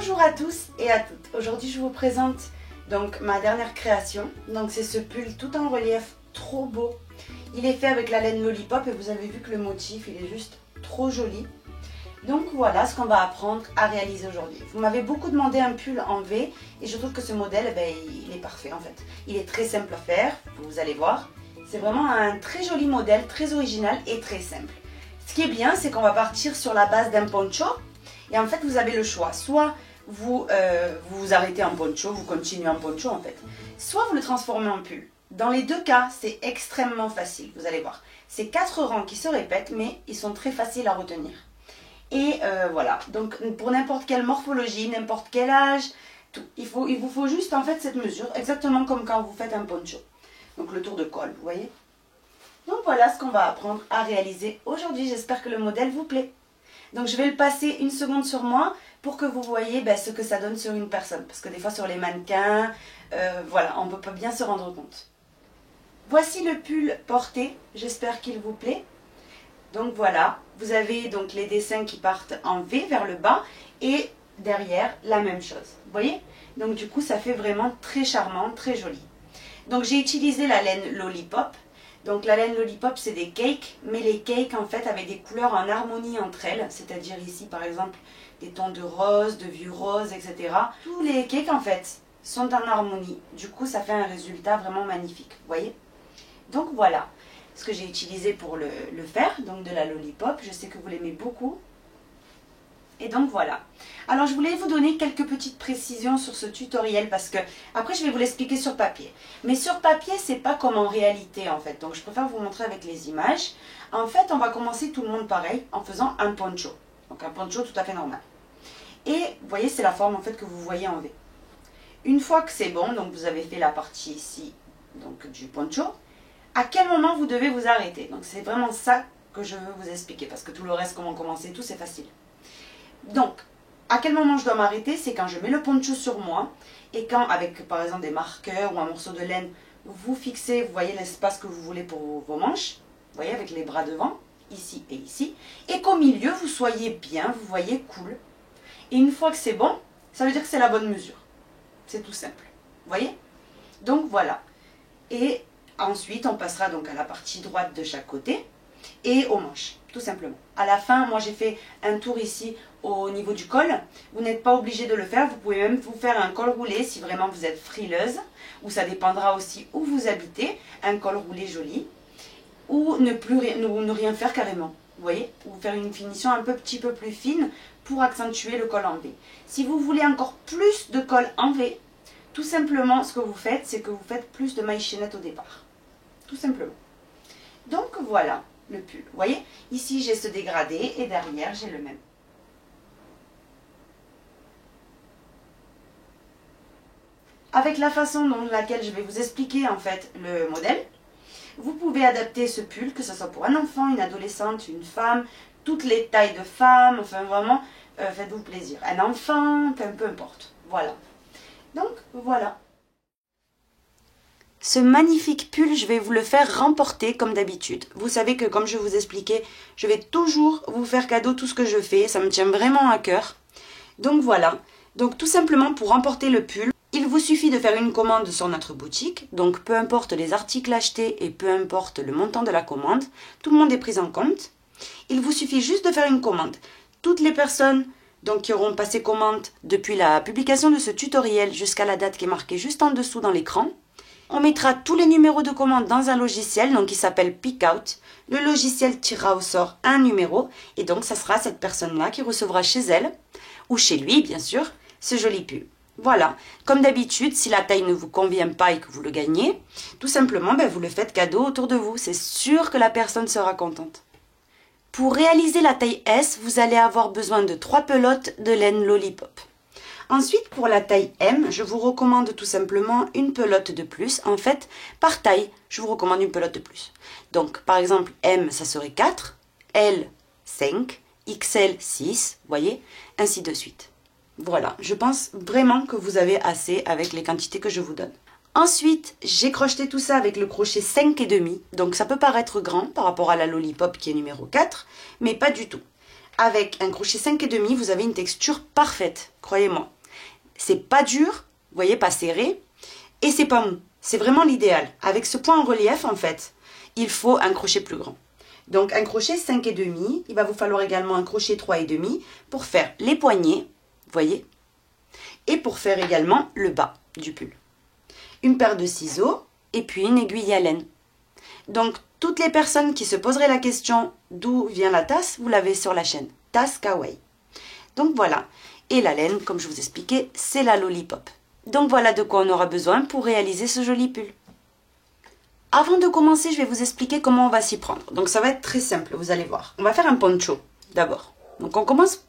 Bonjour à tous et à toutes. Aujourd'hui je vous présente donc ma dernière création. Donc c'est ce pull tout en relief, trop beau. Il est fait avec la laine Lollipop et vous avez vu que le motif il est juste trop joli. Donc voilà ce qu'on va apprendre à réaliser aujourd'hui. Vous m'avez beaucoup demandé un pull en V et je trouve que ce modèle il est parfait en fait. Il est très simple à faire, vous allez voir. C'est vraiment un très joli modèle, très original et très simple. Ce qui est bien, c'est qu'on va partir sur la base d'un poncho. Et en fait, vous avez le choix. Soit vous vous arrêtez en poncho, vous continuez en poncho en fait. Soit vous le transformez en pull. Dans les deux cas, c'est extrêmement facile, vous allez voir. C'est 4 rangs qui se répètent, mais ils sont très faciles à retenir. Et voilà, donc pour n'importe quelle morphologie, n'importe quel âge, tout. Il vous faut juste en fait cette mesure, exactement comme quand vous faites un poncho. Donc le tour de col, vous voyez. Donc voilà ce qu'on va apprendre à réaliser aujourd'hui. J'espère que le modèle vous plaît. Donc je vais le passer une seconde sur moi pour que vous voyez ce que ça donne sur une personne. Parce que des fois sur les mannequins, voilà, on ne peut pas bien se rendre compte. Voici le pull porté, j'espère qu'il vous plaît. Donc voilà, vous avez donc les dessins qui partent en V vers le bas et derrière la même chose. Vous voyez? Donc du coup ça fait vraiment très charmant, très joli. Donc j'ai utilisé la laine Lollipop. Donc la laine Lollipop c'est des cakes, mais les cakes en fait avaient des couleurs en harmonie entre elles, c'est-à-dire ici par exemple des tons de rose, de vieux rose, etc. Tous les cakes en fait sont en harmonie, du coup ça fait un résultat vraiment magnifique, vous voyez. Donc voilà ce que j'ai utilisé pour le faire, donc de la Lollipop, je sais que vous l'aimez beaucoup. Et donc voilà. Alors je voulais vous donner quelques petites précisions sur ce tutoriel parce que après je vais vous l'expliquer sur papier. Mais sur papier c'est pas comme en réalité en fait. Donc je préfère vous montrer avec les images. En fait on va commencer tout le monde pareil en faisant un poncho. Donc un poncho tout à fait normal. Et vous voyez c'est la forme en fait que vous voyez en V. Une fois que c'est bon, donc vous avez fait la partie ici donc du poncho. À quel moment vous devez vous arrêter? Donc c'est vraiment ça que je veux vous expliquer parce que tout le reste comment commencer tout c'est facile. Donc, à quel moment je dois m'arrêter? C'est quand je mets le poncho sur moi et quand, avec par exemple des marqueurs ou un morceau de laine, vous fixez, vous voyez l'espace que vous voulez pour vos manches, vous voyez, avec les bras devant, ici et ici, et qu'au milieu, vous soyez bien, vous voyez cool. Et une fois que c'est bon, ça veut dire que c'est la bonne mesure. C'est tout simple. Vous voyez? Donc voilà. Et ensuite, on passera donc à la partie droite de chaque côté et aux manches, tout simplement. À la fin, moi j'ai fait un tour ici au niveau du col. Vous n'êtes pas obligé de le faire, vous pouvez même vous faire un col roulé si vraiment vous êtes frileuse, ou ça dépendra aussi où vous habitez, un col roulé joli, ou ne rien faire carrément, vous voyez, ou faire une finition un petit peu plus fine pour accentuer le col en V. Si vous voulez encore plus de col en V, tout simplement ce que vous faites, c'est que vous faites plus de mailles chaînettes au départ, tout simplement. Donc voilà le pull, vous voyez, ici j'ai ce dégradé et derrière j'ai le même. Avec la façon dont laquelle je vais vous expliquer en fait le modèle, vous pouvez adapter ce pull, que ce soit pour un enfant, une adolescente, une femme, toutes les tailles de femmes, enfin vraiment, faites-vous plaisir. Un enfant, enfin, peu importe, voilà. Donc voilà. Ce magnifique pull, je vais vous le faire remporter comme d'habitude. Vous savez que comme je vous expliquais, je vais toujours vous faire cadeau tout ce que je fais. Ça me tient vraiment à cœur. Donc voilà. Donc tout simplement pour remporter le pull, il vous suffit de faire une commande sur notre boutique. Donc peu importe les articles achetés et peu importe le montant de la commande, tout le monde est pris en compte. Il vous suffit juste de faire une commande. Toutes les personnes donc, qui auront passé commande depuis la publication de ce tutoriel jusqu'à la date qui est marquée juste en dessous dans l'écran, on mettra tous les numéros de commande dans un logiciel donc qui s'appelle Pickout. Le logiciel tirera au sort un numéro et donc ça sera cette personne-là qui recevra chez elle, ou chez lui bien sûr, ce joli pull. Voilà, comme d'habitude, si la taille ne vous convient pas et que vous le gagnez, tout simplement vous le faites cadeau autour de vous. C'est sûr que la personne sera contente. Pour réaliser la taille S, vous allez avoir besoin de 3 pelotes de laine Lollipop. Ensuite, pour la taille M, je vous recommande tout simplement une pelote de plus. En fait, par taille, je vous recommande une pelote de plus. Donc, par exemple, M, ça serait 4, L, 5, XL, 6, vous voyez, ainsi de suite. Voilà, je pense vraiment que vous avez assez avec les quantités que je vous donne. Ensuite, j'ai crocheté tout ça avec le crochet 5,5. Donc, ça peut paraître grand par rapport à la Lollipop qui est numéro 4, mais pas du tout. Avec un crochet 5,5, vous avez une texture parfaite, croyez-moi. c'est pas dur, vous voyez, pas serré, et c'est pas mou. C'est vraiment l'idéal. Avec ce point en relief, en fait, il faut un crochet plus grand. Donc un crochet 5,5, il va vous falloir également un crochet 3,5 pour faire les poignets, vous voyez, et pour faire également le bas du pull. Une paire de ciseaux et puis une aiguille à laine. Donc toutes les personnes qui se poseraient la question d'où vient la tasse, vous l'avez sur la chaîne, tasse kawaii. Donc voilà, et la laine, comme je vous expliquais, c'est la lollipop. Donc voilà de quoi on aura besoin pour réaliser ce joli pull. Avant de commencer, je vais vous expliquer comment on va s'y prendre. Donc ça va être très simple, vous allez voir. On va faire un poncho d'abord. Donc on commence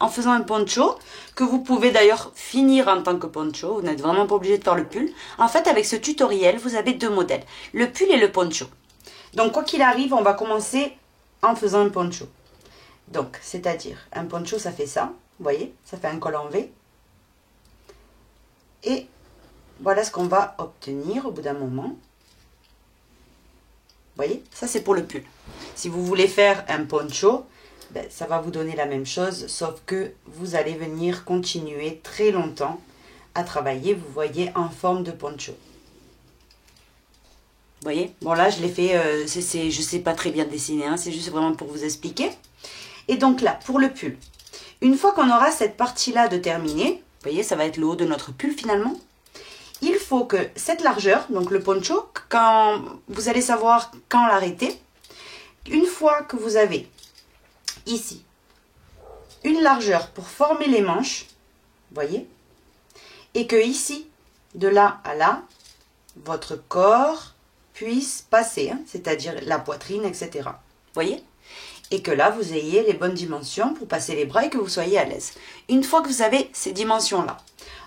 en faisant un poncho, que vous pouvez d'ailleurs finir en tant que poncho. Vous n'êtes vraiment pas obligé de faire le pull. En fait, avec ce tutoriel, vous avez deux modèles, le pull et le poncho. Donc quoi qu'il arrive, on va commencer en faisant un poncho. Donc, c'est-à-dire, un poncho, ça fait ça. Vous voyez, ça fait un col en V. Et voilà ce qu'on va obtenir au bout d'un moment. Vous voyez, ça c'est pour le pull. Si vous voulez faire un poncho, ben, ça va vous donner la même chose, sauf que vous allez venir continuer très longtemps à travailler, vous voyez, en forme de poncho. Vous voyez, bon là je l'ai fait, je ne sais pas très bien dessiner, hein, c'est juste vraiment pour vous expliquer. Et donc là, pour le pull, une fois qu'on aura cette partie-là de terminée, vous voyez, ça va être le haut de notre pull finalement. Il faut que cette largeur, donc le poncho, quand vous allez savoir quand l'arrêter, une fois que vous avez ici une largeur pour former les manches, vous voyez, et que ici, de là à là, votre corps puisse passer, hein, c'est-à-dire la poitrine, etc. Vous voyez? Et que là, vous ayez les bonnes dimensions pour passer les bras et que vous soyez à l'aise. Une fois que vous avez ces dimensions-là,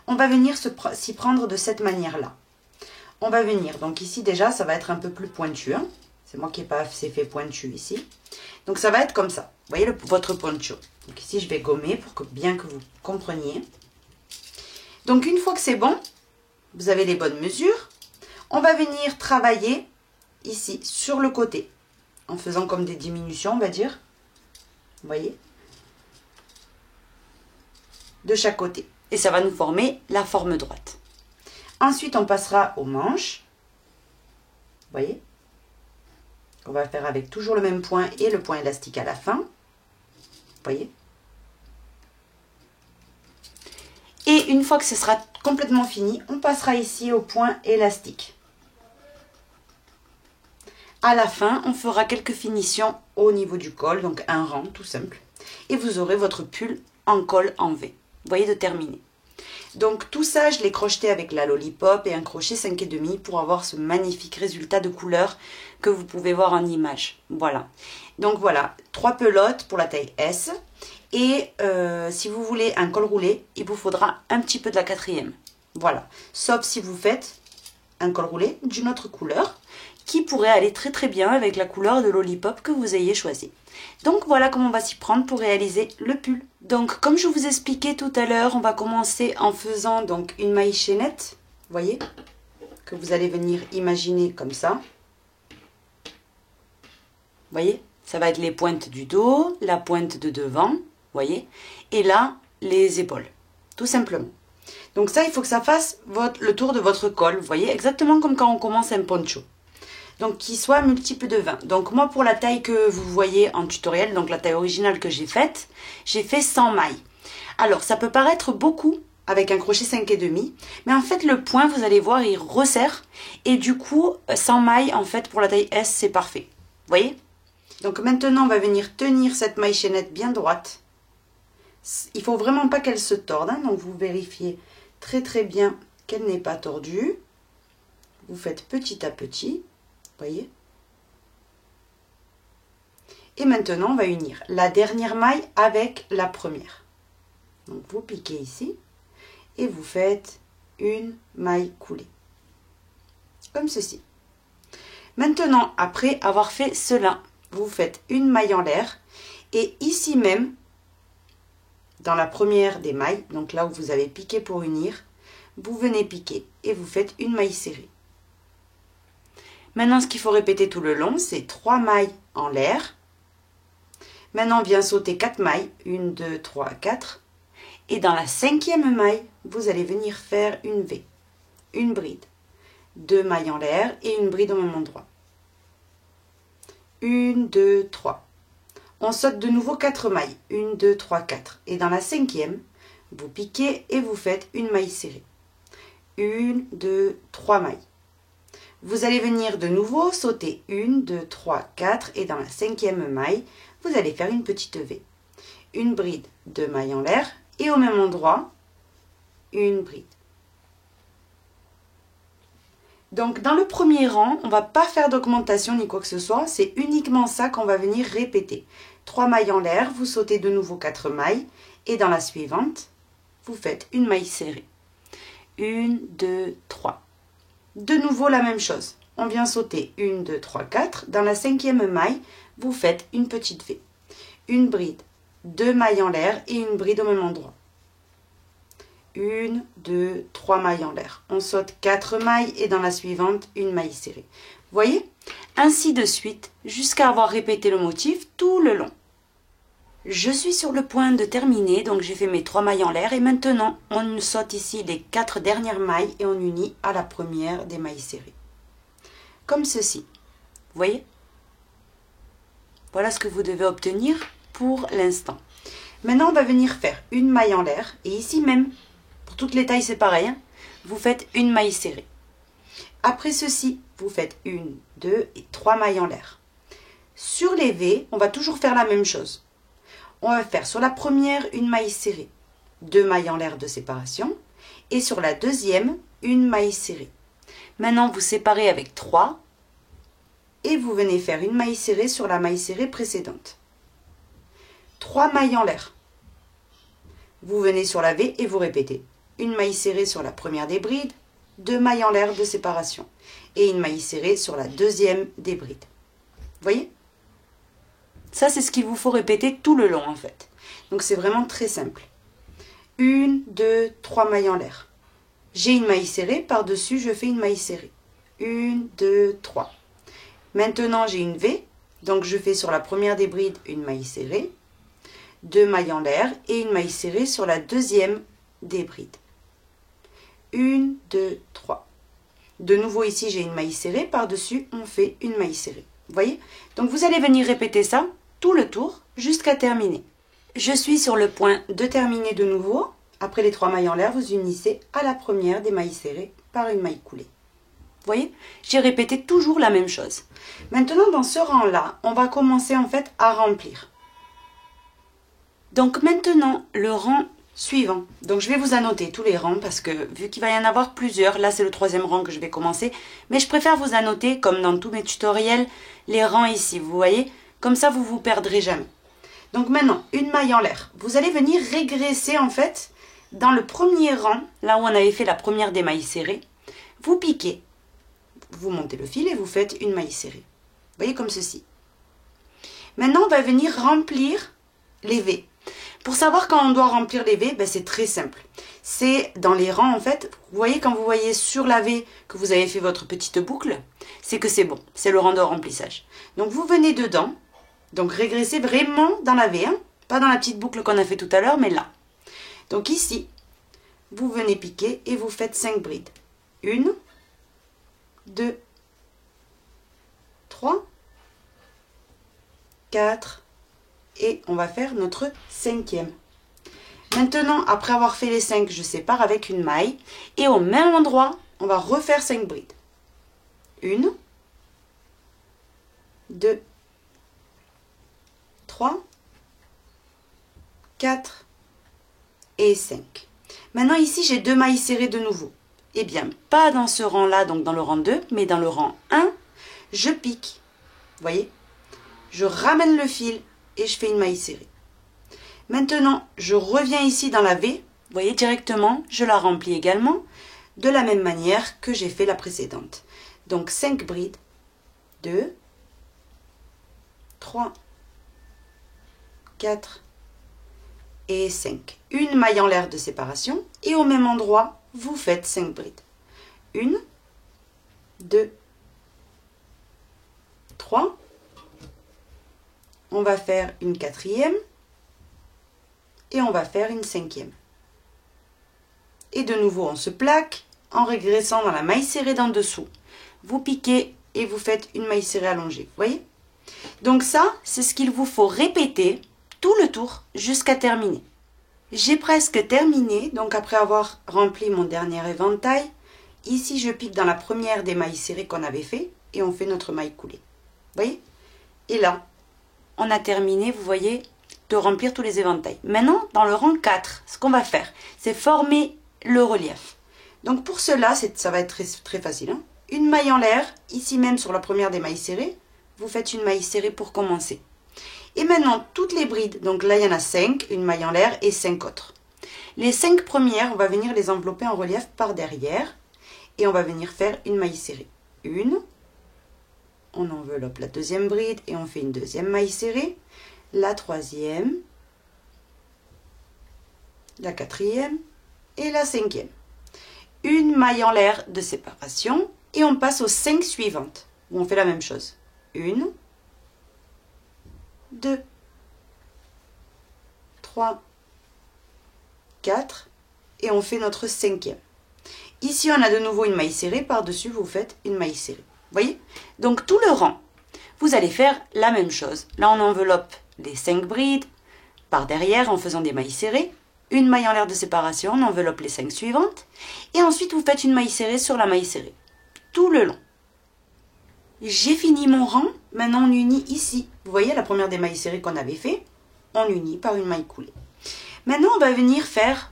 on va venir s'y prendre de cette manière-là. On va venir, donc ici déjà, ça va être un peu plus pointu. Hein. C'est moi qui n'ai pas assez fait pointu ici. Donc ça va être comme ça. Vous voyez votre poncho. Donc ici, je vais gommer pour que bien que vous compreniez. Donc une fois que c'est bon, vous avez les bonnes mesures. On va venir travailler ici, sur le côté. En faisant comme des diminutions, on va dire. Vous voyez? De chaque côté. Et ça va nous former la forme droite. Ensuite, on passera aux manches. Vous voyez? On va faire avec toujours le même point et le point élastique à la fin. Vous voyez? Et une fois que ce sera complètement fini, on passera ici au point élastique. À la fin, on fera quelques finitions au niveau du col, donc un rang tout simple. Et vous aurez votre pull en col en V. Vous voyez, de terminer. Donc tout ça, je l'ai crocheté avec la lollipop et un crochet 5,5 pour avoir ce magnifique résultat de couleur que vous pouvez voir en image. Voilà. Donc voilà, 3 pelotes pour la taille S. Et si vous voulez un col roulé, il vous faudra un petit peu de la 4e. Voilà. Sauf si vous faites un col roulé d'une autre couleur qui pourrait aller très très bien avec la couleur de lollipop que vous ayez choisi. Donc voilà comment on va s'y prendre pour réaliser le pull. Donc comme je vous expliquais tout à l'heure, on va commencer en faisant donc une maille chaînette, vous voyez, que vous allez venir imaginer comme ça. Vous voyez, ça va être les pointes du dos, la pointe de devant, vous voyez, et là les épaules, tout simplement. Donc ça, il faut que ça fasse le tour de votre col, vous voyez, exactement comme quand on commence un poncho. Donc qui soit multiple de 20. Donc moi pour la taille que vous voyez en tutoriel, donc la taille originale que j'ai fait 100 mailles. Alors ça peut paraître beaucoup avec un crochet 5,5, mais en fait le point, vous allez voir, il resserre et du coup 100 mailles en fait pour la taille S, c'est parfait. Vous voyez? Donc maintenant on va venir tenir cette maille chaînette bien droite. Il faut vraiment pas qu'elle se torde, hein, donc vous vérifiez très très bien qu'elle n'est pas tordue. Vous faites petit à petit. Voyez? Et maintenant, on va unir la dernière maille avec la première. Donc, vous piquez ici et vous faites une maille coulée. Comme ceci. Maintenant, après avoir fait cela, vous faites une maille en l'air et ici même, dans la première des mailles, donc là où vous avez piqué pour unir, vous venez piquer et vous faites une maille serrée. Maintenant, ce qu'il faut répéter tout le long, c'est 3 mailles en l'air. Maintenant, on vient sauter 4 mailles. 1, 2, 3, 4. Et dans la 5e maille, vous allez venir faire une V, une bride, 2 mailles en l'air et une bride au même endroit. 1, 2, 3. On saute de nouveau 4 mailles, 1, 2, 3, 4. Et dans la 5e, vous piquez et vous faites une maille serrée. 1, 2, 3 mailles. Vous allez venir de nouveau sauter 1, 2, 3, 4 et dans la 5e maille, vous allez faire une petite V. Une bride, 2 mailles en l'air et au même endroit, une bride. Donc dans le premier rang, on ne va pas faire d'augmentation ni quoi que ce soit, c'est uniquement ça qu'on va venir répéter. 3 mailles en l'air, vous sautez de nouveau 4 mailles et dans la suivante, vous faites une maille serrée. 1, 2, 3. De nouveau la même chose. On vient sauter 1, 2, 3, 4. Dans la 5e maille, vous faites une petite V. Une bride, 2 mailles en l'air et une bride au même endroit. 1, 2, 3 mailles en l'air. On saute 4 mailles et dans la suivante, une maille serrée. Vous voyez? Ainsi de suite, jusqu'à avoir répété le motif tout le long. Je suis sur le point de terminer, donc j'ai fait mes 3 mailles en l'air et maintenant on saute ici les 4 dernières mailles et on unit à la première des mailles serrées. Comme ceci. Vous voyez? Voilà ce que vous devez obtenir pour l'instant. Maintenant on va venir faire une maille en l'air et ici même, pour toutes les tailles c'est pareil, hein, vous faites une maille serrée. Après ceci, vous faites 1, 2 et 3 mailles en l'air. Sur les V, on va toujours faire la même chose. On va faire sur la première une maille serrée, 2 mailles en l'air de séparation, et sur la deuxième, une maille serrée. Maintenant, vous séparez avec 3, et vous venez faire une maille serrée sur la maille serrée précédente. 3 mailles en l'air. Vous venez sur la V et vous répétez. Une maille serrée sur la première des brides, 2 mailles en l'air de séparation, et une maille serrée sur la deuxième des brides. Vous voyez ? Ça, c'est ce qu'il vous faut répéter tout le long, en fait. Donc, c'est vraiment très simple. 1, 2, 3 mailles en l'air. J'ai une maille serrée. Par-dessus, je fais une maille serrée. 1, 2, 3. Maintenant, j'ai une V. Donc, je fais sur la première des brides une maille serrée. 2 mailles en l'air et une maille serrée sur la deuxième des brides. 1, 2, 3. De nouveau, ici, j'ai une maille serrée. Par-dessus, on fait une maille serrée. Vous voyez? Donc, vous allez venir répéter ça tout le tour jusqu'à terminer. Je suis sur le point de terminer de nouveau. Après les 3 mailles en l'air, vous unissez à la première des mailles serrées par une maille coulée. Vous voyez? J'ai répété toujours la même chose. Maintenant, dans ce rang-là, on va commencer en fait à remplir. Donc maintenant, le rang suivant. Donc je vais vous annoter tous les rangs parce que vu qu'il va y en avoir plusieurs, là c'est le 3e rang que je vais commencer. Mais je préfère vous annoter, comme dans tous mes tutoriels, les rangs ici, vous voyez? Comme ça, vous ne vous perdrez jamais. Donc maintenant, une maille en l'air. Vous allez venir régresser en fait dans le premier rang, là où on avait fait la première des mailles serrées. Vous piquez, vous montez le fil et vous faites une maille serrée. Vous voyez comme ceci. Maintenant, on va venir remplir les V. Pour savoir quand on doit remplir les V, ben c'est très simple. C'est dans les rangs en fait. Vous voyez quand vous voyez sur la V que vous avez fait votre petite boucle, c'est que c'est bon. C'est le rang de remplissage. Donc vous venez dedans. Donc régressez vraiment dans la V, hein, pas dans la petite boucle qu'on a fait tout à l'heure, mais là. Donc ici, vous venez piquer et vous faites 5 brides. 1, 2, 3, 4 et on va faire notre 5e. Maintenant, après avoir fait les 5, je sépare avec une maille et au même endroit, on va refaire 5 brides. 1, 2, 3, 4 et 5. Maintenant ici j'ai 2 mailles serrées de nouveau. Eh bien pas dans ce rang là, donc dans le rang 2, mais dans le rang 1, je pique. Vous voyez? Je ramène le fil et je fais une maille serrée. Maintenant je reviens ici dans la V. Vous voyez directement, je la remplis également de la même manière que j'ai fait la précédente. Donc 5 brides. 2, 3, 4 et 5. Une maille en l'air de séparation et au même endroit, vous faites 5 brides. 1, 2, 3. On va faire une 4e et on va faire une 5e. Et de nouveau, on se plaque en régressant dans la maille serrée d'en dessous. Vous piquez et vous faites une maille serrée allongée. Vous voyez? Donc ça, c'est ce qu'il vous faut répéter tout le tour jusqu'à terminer. J'ai presque terminé, donc après avoir rempli mon dernier éventail, ici je pique dans la première des mailles serrées qu'on avait fait et on fait notre maille coulée. Vous voyez? Et là, on a terminé, vous voyez, de remplir tous les éventails. Maintenant, dans le rang 4, ce qu'on va faire, c'est former le relief. Donc pour cela, ça va être très facile. Hein. Une maille en l'air, ici même sur la première des mailles serrées, vous faites une maille serrée pour commencer. Et maintenant, toutes les brides, donc là il y en a 5, une maille en l'air et 5 autres. Les 5 premières, on va venir les envelopper en relief par derrière et on va venir faire une maille serrée. Une, on enveloppe la deuxième bride et on fait une deuxième maille serrée, la troisième, la quatrième et la cinquième. Une maille en l'air de séparation et on passe aux 5 suivantes où on fait la même chose. Une, 2, 3, 4 et on fait notre cinquième. Ici, on a de nouveau une maille serrée. Par-dessus, vous faites une maille serrée. Vous voyez? Donc, tout le rang, vous allez faire la même chose. Là, on enveloppe les 5 brides par derrière en faisant des mailles serrées. Une maille en l'air de séparation, on enveloppe les 5 suivantes. Et ensuite, vous faites une maille serrée sur la maille serrée. Tout le long. J'ai fini mon rang. Maintenant, on unit ici. Vous voyez la première des mailles serrées qu'on avait fait? On unit par une maille coulée. Maintenant, on va venir faire...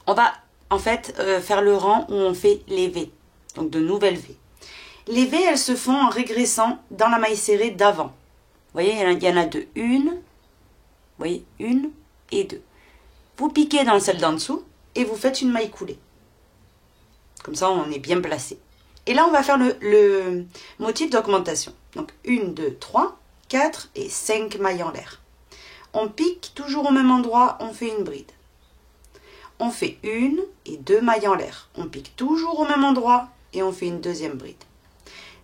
On va en fait faire le rang où on fait les V. Donc, de nouvelles V. Les V, elles se font en régressant dans la maille serrée d'avant. Vous voyez, il y en a deux. Une, vous voyez, une et deux. Vous piquez dans celle d'en dessous et vous faites une maille coulée. Comme ça, on est bien placé. Et là, on va faire le motif d'augmentation. Donc, 1, 2, 3, 4 et 5 mailles en l'air. On pique toujours au même endroit, on fait une bride. On fait 1 et 2 mailles en l'air. On pique toujours au même endroit et on fait une deuxième bride.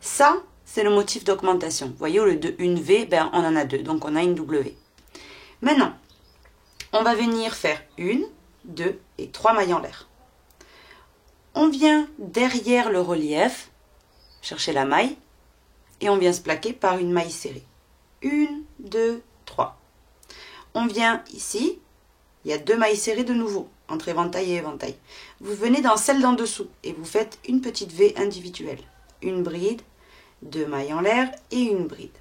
Ça, c'est le motif d'augmentation. Vous voyez, au lieu de une V, ben, on en a deux. Donc, on a une W. Maintenant, on va venir faire 1, 2 et 3 mailles en l'air. On vient derrière le relief, chercher la maille, et on vient se plaquer par une maille serrée. 1, 2, 3. On vient ici, il y a 2 mailles serrées de nouveau, entre éventail et éventail. Vous venez dans celle d'en dessous et vous faites une petite V individuelle. Une bride, 2 mailles en l'air et une bride.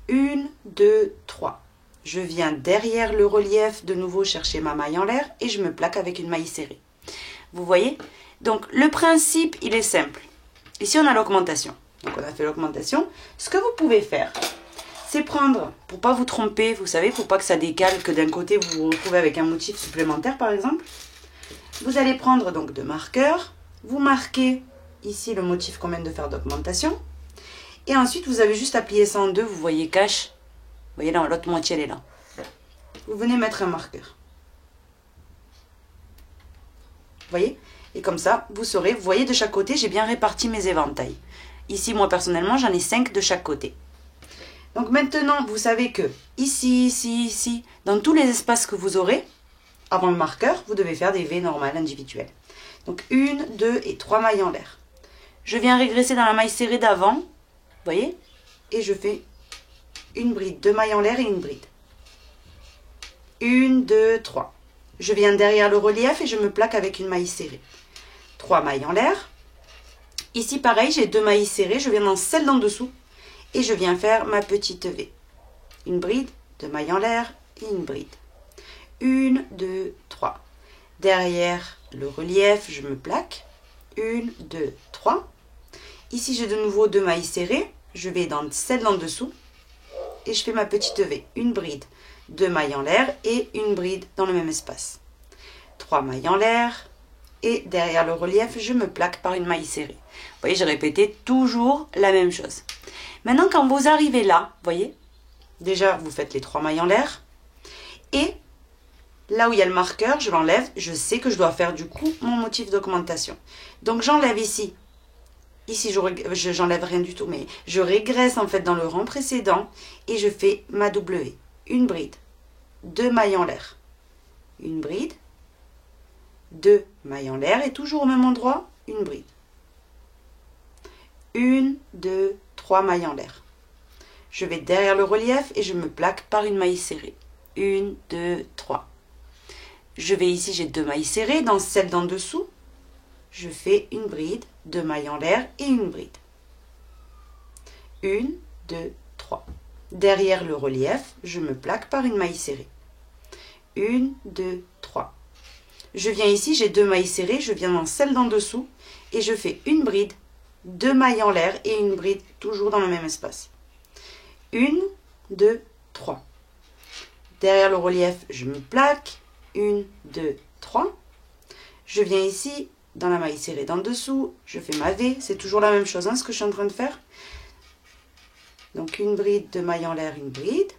1, 2, 3. Je viens derrière le relief, de nouveau chercher ma maille en l'air et je me plaque avec une maille serrée. Vous voyez? Donc, le principe, il est simple. Ici, on a l'augmentation. Donc, on a fait l'augmentation. Ce que vous pouvez faire, c'est prendre, pour ne pas vous tromper, vous savez, pour pas que ça décale, que d'un côté, vous vous retrouvez avec un motif supplémentaire, par exemple. Vous allez prendre donc 2 marqueurs. Vous marquez ici le motif qu'on vient de faire d'augmentation. Et ensuite, vous avez juste à plier ça en deux. Vous voyez cache. Vous voyez là, l'autre moitié, elle est là. Vous venez mettre un marqueur. Vous voyez? Et comme ça, vous saurez, vous voyez de chaque côté, j'ai bien réparti mes éventails. Ici, moi personnellement, j'en ai 5 de chaque côté. Donc maintenant, vous savez que ici, ici, ici, dans tous les espaces que vous aurez, avant le marqueur, vous devez faire des V normales individuelles. Donc 1, 2 et 3 mailles en l'air. Je viens régresser dans la maille serrée d'avant, vous voyez? Et je fais une bride, 2 mailles en l'air et une bride. 1, 2, 3. Je viens derrière le relief et je me plaque avec une maille serrée. 3 mailles en l'air. Ici, pareil, j'ai 2 mailles serrées. Je viens dans celle d'en dessous et je viens faire ma petite V. Une bride, 2 mailles en l'air et une bride. 1, 2, 3. Derrière le relief, je me plaque. 1, 2, 3. Ici, j'ai de nouveau 2 mailles serrées. Je vais dans celle d'en dessous et je fais ma petite V. Une bride, 2 mailles en l'air et une bride dans le même espace. 3 mailles en l'air et derrière le relief, je me plaque par une maille serrée. Vous voyez, j'ai répété toujours la même chose. Maintenant, quand vous arrivez là, vous voyez, déjà, vous faites les 3 mailles en l'air et là où il y a le marqueur, je l'enlève. Je sais que je dois faire du coup mon motif d'augmentation. Donc, j'enlève ici. Ici, j'enlève rien du tout, mais je régresse en fait dans le rang précédent et je fais ma W. Une bride, 2 mailles en l'air, une bride, 2 mailles en l'air et toujours au même endroit, une bride. 1, 2, 3 mailles en l'air. Je vais derrière le relief et je me plaque par une maille serrée. 1, 2, 3. Je vais ici, j'ai 2 mailles serrées. Dans celle d'en dessous, je fais une bride, 2 mailles en l'air et une bride. 1, 2, 3. Derrière le relief, je me plaque par une maille serrée. 1, 2, 3. Je viens ici, j'ai 2 mailles serrées, je viens dans celle d'en dessous et je fais une bride, 2 mailles en l'air et une bride toujours dans le même espace. 1, 2, 3. Derrière le relief, je me plaque. 1, 2, 3. Je viens ici, dans la maille serrée d'en dessous, je fais ma V. C'est toujours la même chose, ce que je suis en train de faire. Donc une bride, 2 mailles en l'air, une bride.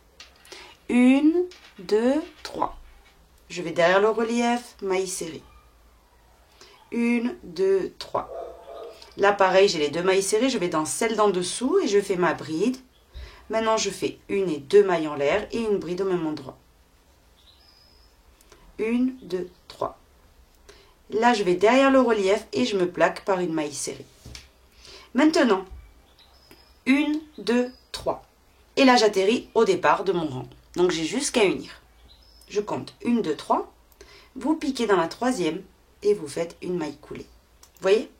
1, 2, 3. Je vais derrière le relief, maille serrée. 1, 2, 3. Là, pareil, j'ai les 2 mailles serrées, je vais dans celle d'en dessous et je fais ma bride. Maintenant, je fais 1 et 2 mailles en l'air et une bride au même endroit. 1, 2, 3. Là, je vais derrière le relief et je me plaque par une maille serrée. Maintenant, 1, 2, 3. Et là, j'atterris au départ de mon rang. Donc, j'ai juste qu'à unir. Je compte 1, 2, 3. Vous piquez dans la troisième et vous faites une maille coulée. Vous voyez?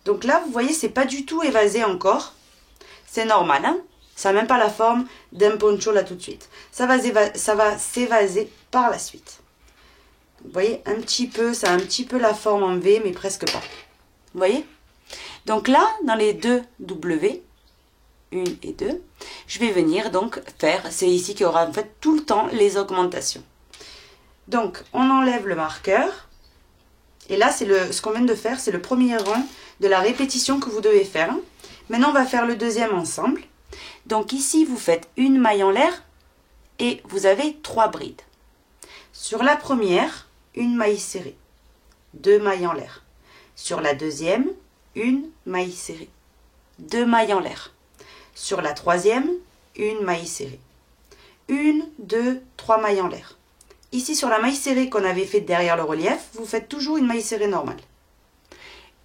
Donc là, vous voyez, c'est pas du tout évasé encore. C'est normal, hein? Ça n'a même pas la forme d'un poncho là tout de suite. Ça va s'évaser par la suite. Vous voyez, un petit peu, ça a un petit peu la forme en V, mais presque pas. Vous voyez? Donc là, dans les deux W, 1 et 2, je vais venir donc faire, c'est ici qu'il y aura en fait tout le temps les augmentations. Donc, on enlève le marqueur. Et là, c'est ce qu'on vient de faire, c'est le premier rang de la répétition que vous devez faire. Maintenant, on va faire le deuxième ensemble. Donc ici, vous faites une maille en l'air et vous avez 3 brides. Sur la première, une maille serrée, 2 mailles en l'air. Sur la deuxième, une maille serrée, 2 mailles en l'air. Sur la troisième, une maille serrée. 1, 2, 3 mailles en l'air. Ici, sur la maille serrée qu'on avait faite derrière le relief, vous faites toujours une maille serrée normale.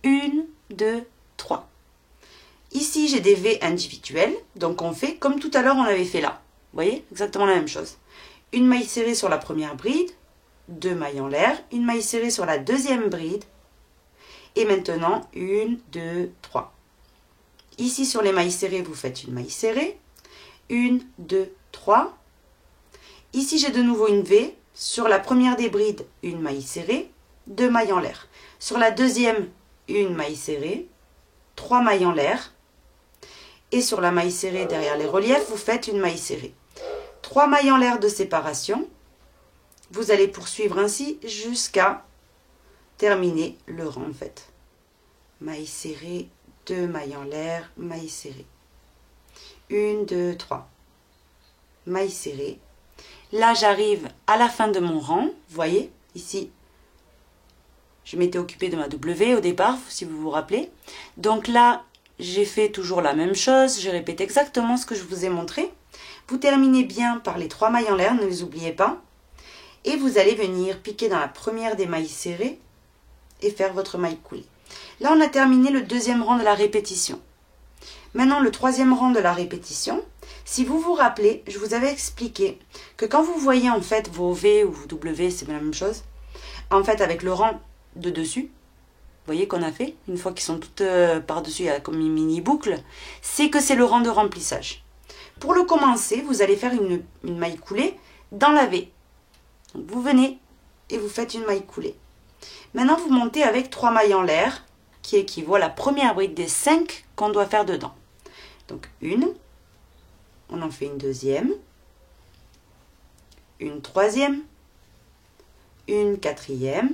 1, 2, 3. Ici, j'ai des V individuels, donc on fait comme tout à l'heure on avait fait là. Vous voyez, exactement la même chose. Une maille serrée sur la première bride, 2 mailles en l'air, une maille serrée sur la deuxième bride, et maintenant 1, 2, 3. Ici, sur les mailles serrées, vous faites une maille serrée, 1, 2, 3. Ici, j'ai de nouveau une V. Sur la première des brides, une maille serrée, 2 mailles en l'air. Sur la deuxième, une maille serrée, 3 mailles en l'air. Et sur la maille serrée derrière les reliefs, vous faites une maille serrée. 3 mailles en l'air de séparation. Vous allez poursuivre ainsi jusqu'à terminer le rang en fait. Maille serrée, 2 mailles en l'air, maille serrée. 1, 2, 3. Maille serrée. Là, j'arrive à la fin de mon rang. Vous voyez, ici, je m'étais occupée de ma W au départ, si vous vous rappelez. Donc là, j'ai fait toujours la même chose. Je répète exactement ce que je vous ai montré. Vous terminez bien par les 3 mailles en l'air, ne les oubliez pas. Et vous allez venir piquer dans la première des mailles serrées et faire votre maille coulée. Là, on a terminé le deuxième rang de la répétition. Maintenant, le troisième rang de la répétition. Si vous vous rappelez, je vous avais expliqué que quand vous voyez en fait vos V ou vos W, c'est la même chose, en fait avec le rang de dessus, vous voyez qu'on a fait, une fois qu'ils sont toutes par-dessus, il y a comme une mini boucle, c'est que c'est le rang de remplissage. Pour le commencer, vous allez faire une maille coulée dans la V. Donc vous venez et vous faites une maille coulée. Maintenant, vous montez avec 3 mailles en l'air, qui équivaut à la première bride des 5 qu'on doit faire dedans. Donc une, on en fait une deuxième, une troisième, une quatrième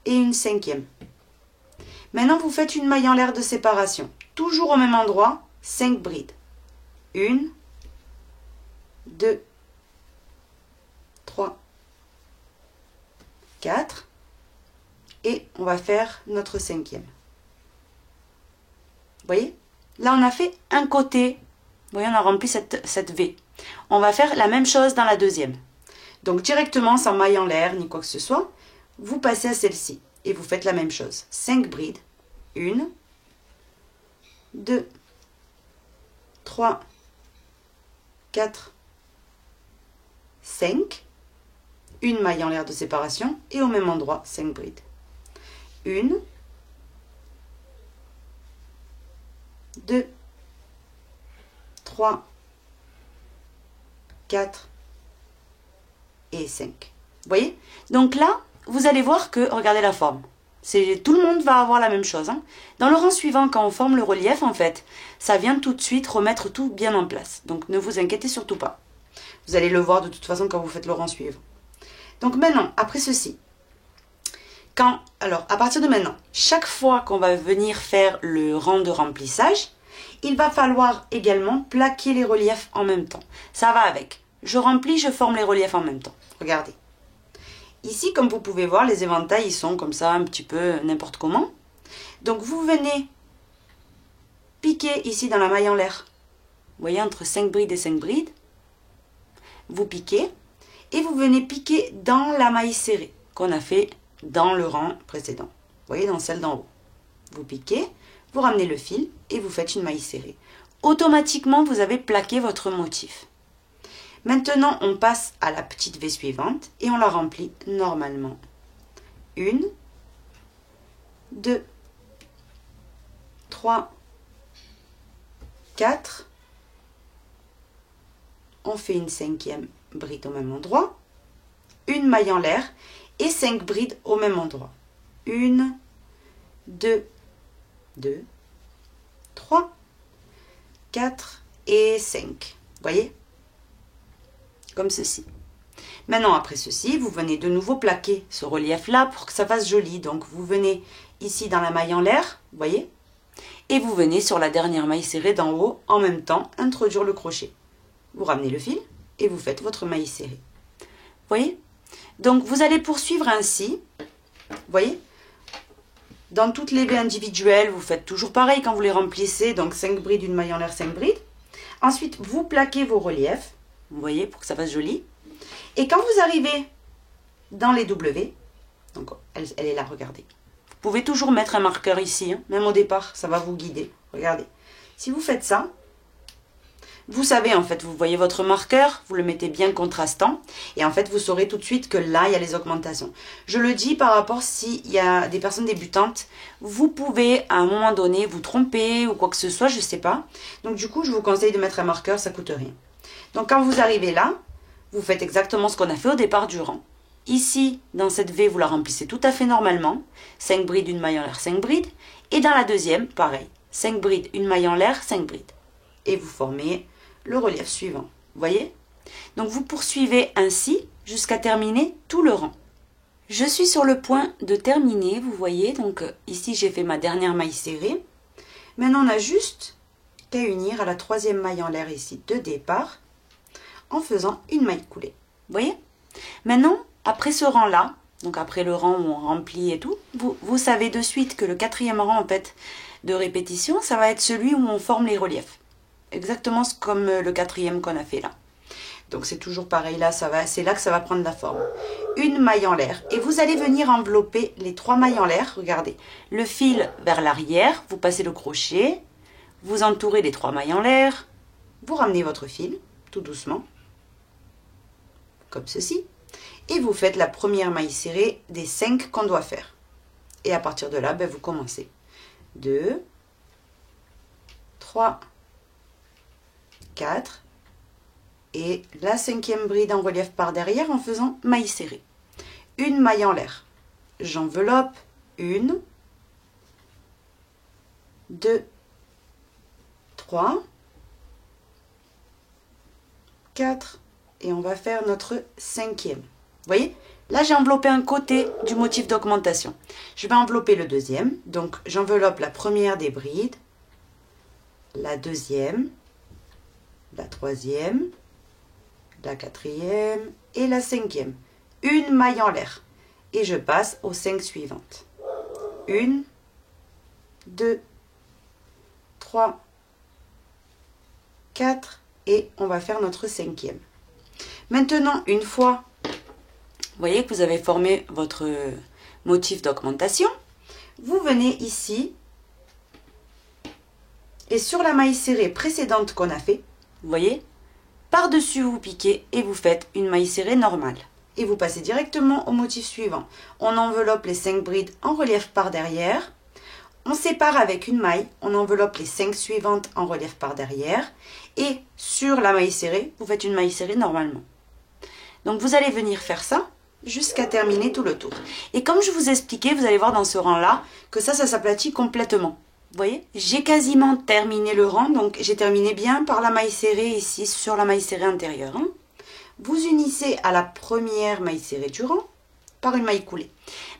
et une cinquième. Maintenant, vous faites une maille en l'air de séparation. Toujours au même endroit, 5 brides. 1, 2, 3, 4 et on va faire notre cinquième. Vous voyez? Là, on a fait un côté. Vous voyez, on a rempli cette V. On va faire la même chose dans la deuxième. Donc, directement, sans maille en l'air, ni quoi que ce soit, vous passez à celle-ci et vous faites la même chose. 5 brides. 1, 2, 3, 4, 5. Une maille en l'air de séparation et au même endroit, 5 brides. 1, 2, 3, 4 et 5. Vous voyez? Donc là, vous allez voir que, regardez la forme. Tout le monde va avoir la même chose. Hein. Dans le rang suivant, quand on forme le relief, en fait, ça vient tout de suite remettre tout bien en place. Donc ne vous inquiétez surtout pas. Vous allez le voir de toute façon quand vous faites le rang suivant. Donc maintenant, après ceci, alors à partir de maintenant, chaque fois qu'on va venir faire le rang de remplissage, il va falloir également plaquer les reliefs en même temps. Ça va avec. Je remplis, je forme les reliefs en même temps. Regardez. Ici, comme vous pouvez voir, les éventails, ils sont comme ça, un petit peu n'importe comment. Donc, vous venez piquer ici dans la maille en l'air. Vous voyez, entre 5 brides et 5 brides. Vous piquez. Et vous venez piquer dans la maille serrée qu'on a fait dans le rang précédent. Vous voyez, dans celle d'en haut. Vous piquez, vous ramenez le fil et vous faites une maille serrée. Automatiquement, vous avez plaqué votre motif. Maintenant, on passe à la petite V suivante et on la remplit normalement. 1, 2, 3, 4. On fait une 5e bride au même endroit. Une maille en l'air et 5 brides au même endroit. 1, 2, 3, 4 et 5. Vous voyez? Comme ceci. Maintenant, après ceci, vous venez de nouveau plaquer ce relief-là pour que ça fasse joli. Donc, vous venez ici dans la maille en l'air, vous voyez? Et vous venez sur la dernière maille serrée d'en haut, en même temps, introduire le crochet. Vous ramenez le fil et vous faites votre maille serrée. Vous voyez? Donc, vous allez poursuivre ainsi. Vous voyez? Dans toutes les baies individuelles, vous faites toujours pareil quand vous les remplissez. Donc, 5 brides, une maille en l'air, 5 brides. Ensuite, vous plaquez vos reliefs. Vous voyez, pour que ça fasse joli. Et quand vous arrivez dans les W, donc elle est là, regardez. Vous pouvez toujours mettre un marqueur ici, hein, même au départ, ça va vous guider. Regardez. Si vous faites ça, vous savez, en fait, vous voyez votre marqueur, vous le mettez bien contrastant, et en fait, vous saurez tout de suite que là, il y a les augmentations. Je le dis par rapport s'il y a des personnes débutantes, vous pouvez à un moment donné vous tromper ou quoi que ce soit, je ne sais pas. Donc du coup, je vous conseille de mettre un marqueur, ça ne coûte rien. Donc quand vous arrivez là, vous faites exactement ce qu'on a fait au départ du rang. Ici, dans cette V, vous la remplissez tout à fait normalement. 5 brides, une maille en l'air, 5 brides. Et dans la deuxième, pareil. 5 brides, une maille en l'air, 5 brides. Et vous formez le relief suivant. Vous voyez? Donc vous poursuivez ainsi jusqu'à terminer tout le rang. Je suis sur le point de terminer, vous voyez. Donc ici, j'ai fait ma dernière maille serrée. Maintenant, on a juste qu'à unir à la 3e maille en l'air ici de départ, en faisant une maille coulée. Vous voyez? Maintenant, après ce rang-là, donc après le rang où on remplit et tout, vous savez de suite que le 4e rang en fait de répétition, ça va être celui où on forme les reliefs. Exactement comme le 4e qu'on a fait là. Donc c'est toujours pareil là, c'est là que ça va prendre la forme. Une maille en l'air et vous allez venir envelopper les 3 mailles en l'air. Regardez, le fil vers l'arrière, vous passez le crochet, vous entourez les 3 mailles en l'air, vous ramenez votre fil tout doucement. Comme ceci, et vous faites la première maille serrée des 5 qu'on doit faire. Et à partir de là, ben, vous commencez. 2, 3, 4, et la 5e bride en relief par derrière en faisant maille serrée. Une maille en l'air. J'enveloppe, 1, 2, 3, 4, et on va faire notre 5e. Vous voyez? Là, j'ai enveloppé un côté du motif d'augmentation. Je vais envelopper le 2e. Donc, j'enveloppe la première des brides, la 2e, la 3e, la 4e et la 5e. Une maille en l'air. Et je passe aux 5 suivantes. 1, 2, 3, 4 et on va faire notre 5e. Maintenant, une fois Vous voyez que vous avez formé votre motif d'augmentation. Vous venez ici et sur la maille serrée précédente qu'on a fait, vous voyez, par-dessus vous piquez et vous faites une maille serrée normale. Et vous passez directement au motif suivant. On enveloppe les 5 brides en relief par derrière. On sépare avec une maille, on enveloppe les 5 suivantes en relief par derrière. Et sur la maille serrée, vous faites une maille serrée normalement. Donc vous allez venir faire ça jusqu'à terminer tout le tour. Et comme je vous expliquais, vous allez voir dans ce rang-là que ça s'aplatit complètement. Vous voyez, j'ai quasiment terminé le rang, donc j'ai terminé bien par la maille serrée ici sur la maille serrée intérieure. Hein. Vous unissez à la première maille serrée du rang par une maille coulée.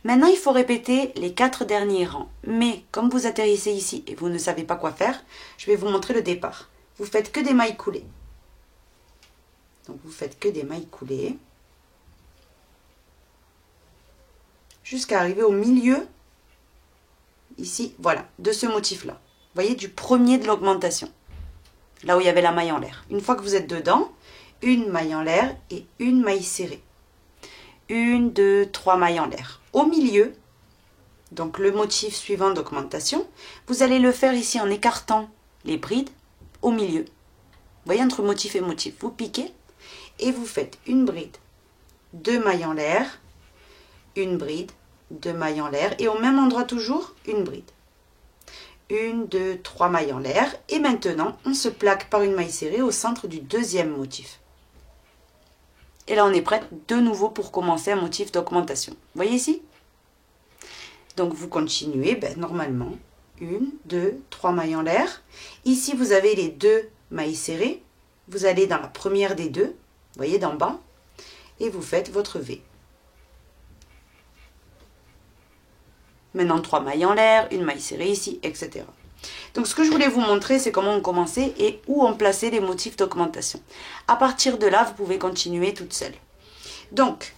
Maintenant, il faut répéter les 4 derniers rangs. Mais comme vous atterrissez ici et vous ne savez pas quoi faire, je vais vous montrer le départ. Vous faites que des mailles coulées. Donc, vous faites que des mailles coulées jusqu'à arriver au milieu, ici, voilà, de ce motif-là. Vous voyez, du premier de l'augmentation, là où il y avait la maille en l'air. Une fois que vous êtes dedans, une maille en l'air et une maille serrée. 1, 2, 3 mailles en l'air. Au milieu, donc le motif suivant d'augmentation, vous allez le faire ici en écartant les brides au milieu. Vous voyez, entre motif et motif, vous piquez et vous faites une bride, 2 mailles en l'air, une bride, 2 mailles en l'air et au même endroit toujours, une bride. 1, 2, 3 mailles en l'air et maintenant, on se plaque par une maille serrée au centre du deuxième motif. Et là, on est prêt de nouveau pour commencer un motif d'augmentation. Vous voyez ici? Donc, vous continuez normalement. 1, 2, 3 mailles en l'air. Ici, vous avez les 2 mailles serrées. Vous allez dans la première des 2, vous voyez, d'en bas. Et vous faites votre V. Maintenant, 3 mailles en l'air, une maille serrée ici, etc. Donc, ce que je voulais vous montrer, c'est comment on commençait et où on plaçait les motifs d'augmentation. À partir de là, vous pouvez continuer toute seule. Donc,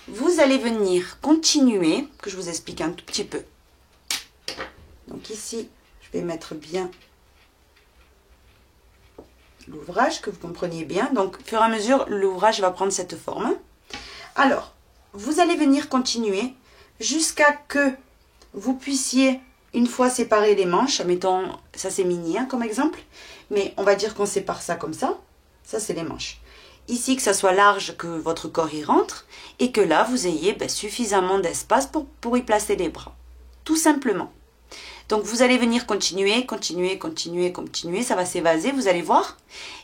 vous allez venir continuer, que je vous explique un tout petit peu. Donc ici, je vais mettre bien l'ouvrage, que vous compreniez bien. Donc, au fur et à mesure, l'ouvrage va prendre cette forme. Alors, vous allez venir continuer jusqu'à que vous puissiez... Une fois séparer les manches, mettons, ça c'est mini hein, comme exemple, mais on va dire qu'on sépare ça comme ça c'est les manches. Ici, que ça soit large, que votre corps y rentre, et que là, vous ayez suffisamment d'espace pour y placer les bras. Tout simplement. Donc, vous allez venir continuer, ça va s'évaser, vous allez voir.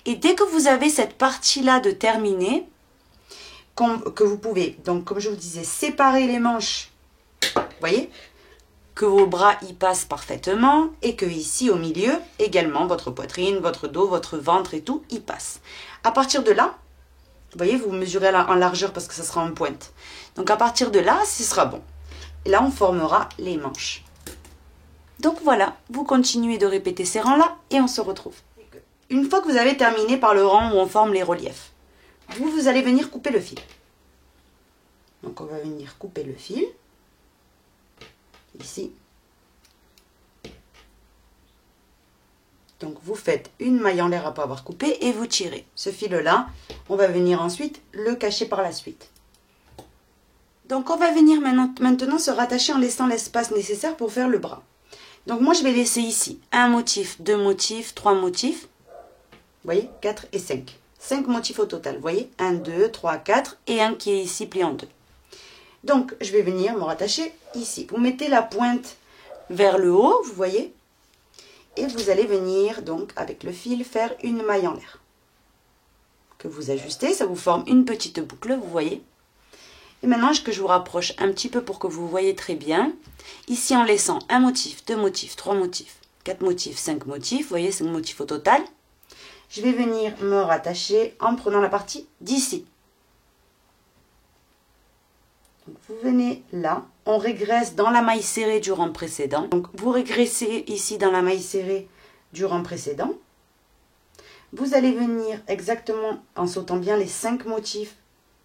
Et dès que vous avez cette partie-là de terminée, que vous pouvez, donc comme je vous disais, séparer les manches, vous voyez, que vos bras y passent parfaitement et que ici au milieu, également, votre poitrine, votre dos, votre ventre et tout, y passe. À partir de là, vous voyez, vous mesurez en largeur parce que ça sera en pointe. Donc à partir de là, ce sera bon. Et là, on formera les manches. Donc voilà, vous continuez de répéter ces rangs-là et on se retrouve. Une fois que vous avez terminé par le rang où on forme les reliefs, vous allez venir couper le fil. Donc on va venir couper le fil. Ici. Donc vous faites une maille en l'air après avoir coupé et vous tirez. Ce fil-là, on va venir ensuite le cacher par la suite. Donc on va venir maintenant se rattacher en laissant l'espace nécessaire pour faire le bras. Donc moi je vais laisser ici un motif, 2 motifs, 3 motifs. Vous voyez, 4 et 5. 5 motifs au total. Vous voyez, 1, 2, 3, 4 et un qui est ici plié en 2. Donc, je vais venir me rattacher ici. Vous mettez la pointe vers le haut, vous voyez. Et vous allez venir, donc, avec le fil, faire une maille en l'air. Que vous ajustez, ça vous forme une petite boucle, vous voyez. Et maintenant, que je vous rapproche un petit peu pour que vous voyez très bien. Ici, en laissant un motif, 2 motifs, 3 motifs, 4 motifs, 5 motifs. Vous voyez, 5 motifs au total. Je vais venir me rattacher en prenant la partie d'ici. Vous venez là, on régresse dans la maille serrée du rang précédent. Donc vous régressez ici dans la maille serrée du rang précédent. Vous allez venir exactement en sautant bien les 5 motifs,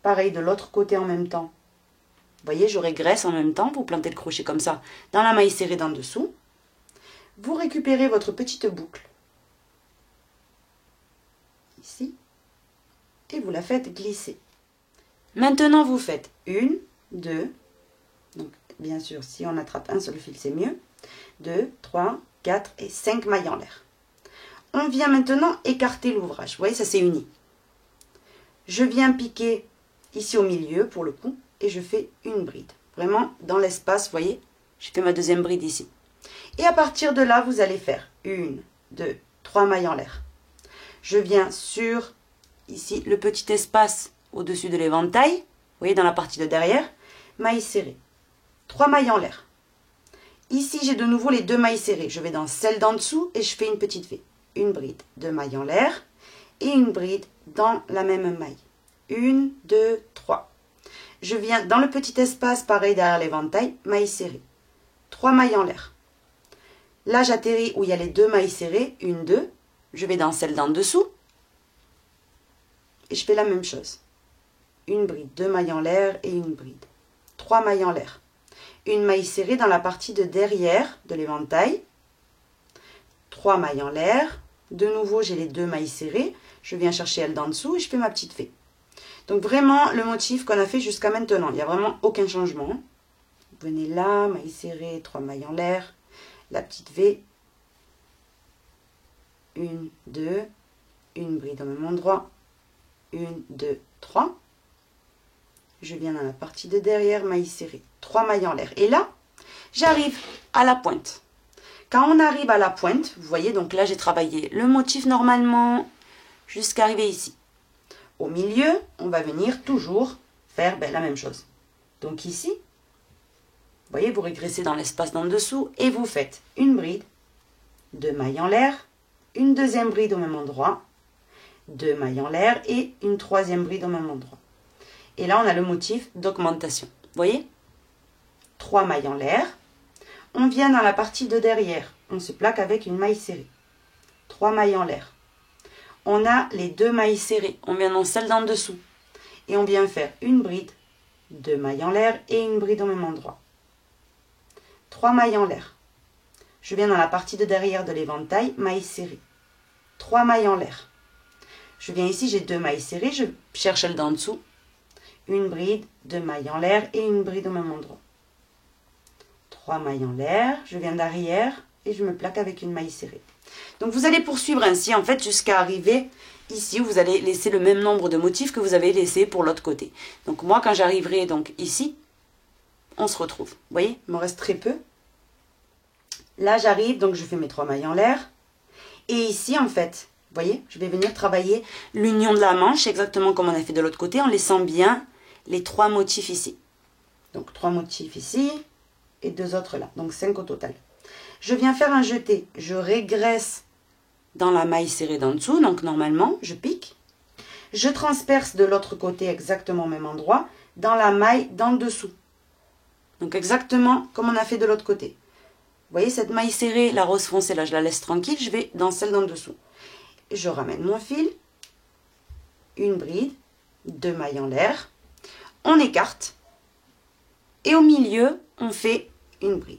pareil de l'autre côté en même temps. Vous voyez, je régresse en même temps, vous plantez le crochet comme ça dans la maille serrée d'en dessous. Vous récupérez votre petite boucle ici et vous la faites glisser. Maintenant, vous faites 1, 2, donc bien sûr, si on attrape un seul fil, c'est mieux. 2, 3, 4 et 5 mailles en l'air. On vient maintenant écarter l'ouvrage. Vous voyez, ça s'est uni. Je viens piquer ici au milieu pour le coup et je fais une bride. Vraiment dans l'espace, vous voyez, j'ai fait ma deuxième bride ici. Et à partir de là, vous allez faire 1, 2, 3 mailles en l'air. Je viens sur ici le petit espace au-dessus de l'éventail. Vous voyez, dans la partie de derrière, mailles serrées. 3 mailles en l'air. Ici, j'ai de nouveau les 2 mailles serrées. Je vais dans celle d'en dessous et je fais une petite V. Une bride, 2 mailles en l'air et une bride dans la même maille. 1, 2, 3. Je viens dans le petit espace, pareil derrière l'éventail, mailles serrées. 3 mailles en l'air. Là, j'atterris où il y a les 2 mailles serrées, 1, 2. Je vais dans celle d'en dessous et je fais la même chose. Une bride, 2 mailles en l'air et une bride. 3 mailles en l'air. Une maille serrée dans la partie de derrière de l'éventail. 3 mailles en l'air. De nouveau, j'ai les 2 mailles serrées. Je viens chercher elle d'en dessous et je fais ma petite V. Donc vraiment, le motif qu'on a fait jusqu'à maintenant. Il n'y a vraiment aucun changement. Vous venez là, maille serrée, 3 mailles en l'air. La petite V. 1, 2. Une bride au même endroit. 1, 2, 3. Je viens dans la partie de derrière, maille serrée. 3 mailles en l'air. Et là, j'arrive à la pointe. Quand on arrive à la pointe, vous voyez, donc là j'ai travaillé le motif normalement jusqu'à arriver ici. Au milieu, on va venir toujours faire la même chose. Donc ici, vous voyez, vous régressez dans l'espace d'en dessous et vous faites une bride, 2 mailles en l'air, une deuxième bride au même endroit, 2 mailles en l'air et une troisième bride au même endroit. Et là, on a le motif d'augmentation. Vous voyez, 3 mailles en l'air. On vient dans la partie de derrière. On se plaque avec une maille serrée. 3 mailles en l'air. On a les 2 mailles serrées. On vient dans celle d'en dessous. Et on vient faire une bride, 2 mailles en l'air et une bride au même endroit. 3 mailles en l'air. Je viens dans la partie de derrière de l'éventail, maille serrée. 3 mailles en l'air. Je viens ici, j'ai 2 mailles serrées. Je cherche celle d'en dessous. Une bride, 2 mailles en l'air et une bride au même endroit. 3 mailles en l'air, je viens derrière et je me plaque avec une maille serrée. Donc vous allez poursuivre ainsi en fait jusqu'à arriver ici où vous allez laisser le même nombre de motifs que vous avez laissé pour l'autre côté. Donc moi quand j'arriverai donc ici, on se retrouve. Vous voyez, il me reste très peu. Là j'arrive, donc je fais mes 3 mailles en l'air. Et ici en fait, vous voyez, je vais venir travailler l'union de la manche exactement comme on a fait de l'autre côté en laissant bien les 3 motifs ici. Donc 3 motifs ici et 2 autres là, donc 5 au total. Je viens faire un jeté, je régresse dans la maille serrée d'en dessous, donc normalement je pique. Je transperce de l'autre côté exactement au même endroit dans la maille d'en dessous. Donc exactement comme on a fait de l'autre côté. Vous voyez cette maille serrée, la rose foncée là, je la laisse tranquille, je vais dans celle d'en dessous. Je ramène mon fil, une bride, 2 mailles en l'air, on écarte et au milieu on fait une bride.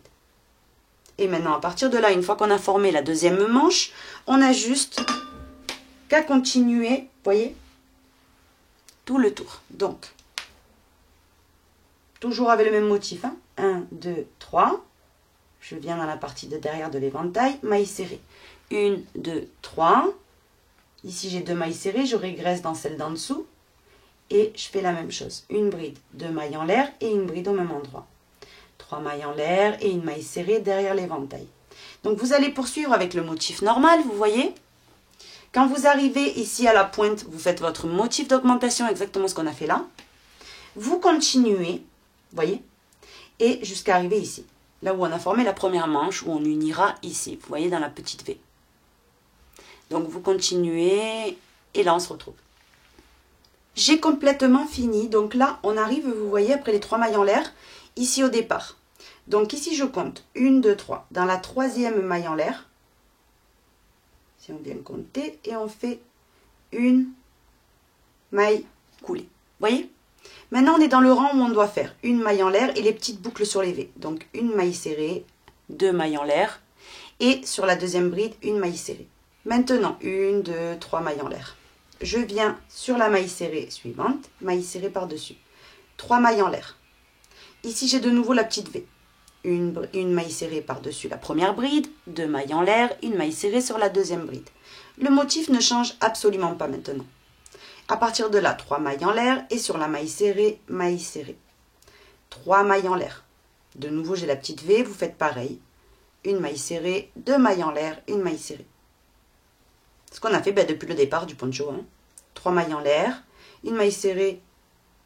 Et maintenant à partir de là, une fois qu'on a formé la deuxième manche, on a juste qu'à continuer, vous voyez, tout le tour. Donc, toujours avec le même motif, hein. 1, 2, 3, je viens dans la partie de derrière de l'éventail, maille serrée. 1, 2, 3, ici j'ai 2 mailles serrées, je régresse dans celle d'en dessous et je fais la même chose. Une bride, 2 mailles en l'air et une bride au même endroit. 3 mailles en l'air et une maille serrée derrière l'éventail. Donc vous allez poursuivre avec le motif normal, vous voyez. Quand vous arrivez ici à la pointe, vous faites votre motif d'augmentation, exactement ce qu'on a fait là. Vous continuez, vous voyez, et jusqu'à arriver ici. Là où on a formé la première manche, où on unira ici, vous voyez, dans la petite V. Donc vous continuez, et là on se retrouve. J'ai complètement fini, donc là on arrive, vous voyez, après les 3 mailles en l'air, ici au départ. Donc ici je compte 1, 2, 3. Dans la troisième maille en l'air, si on vient compter, et on fait une maille coulée. Vous voyez? Maintenant on est dans le rang où on doit faire une maille en l'air et les petites boucles sur les V. Donc une maille serrée, 2 mailles en l'air, et sur la deuxième bride, une maille serrée. Maintenant, 1, 2, 3 mailles en l'air. je viens sur la maille serrée suivante, maille serrée par-dessus. 3 mailles en l'air. Ici, j'ai de nouveau la petite V. Une maille serrée par-dessus la première bride, 2 mailles en l'air, une maille serrée sur la deuxième bride. Le motif ne change absolument pas maintenant. À partir de là, 3 mailles en l'air et sur la maille serrée. 3 mailles en l'air. De nouveau, j'ai la petite V, vous faites pareil. Une maille serrée, 2 mailles en l'air, une maille serrée. Ce qu'on a fait depuis le départ du poncho. 3 mailles en l'air, une maille serrée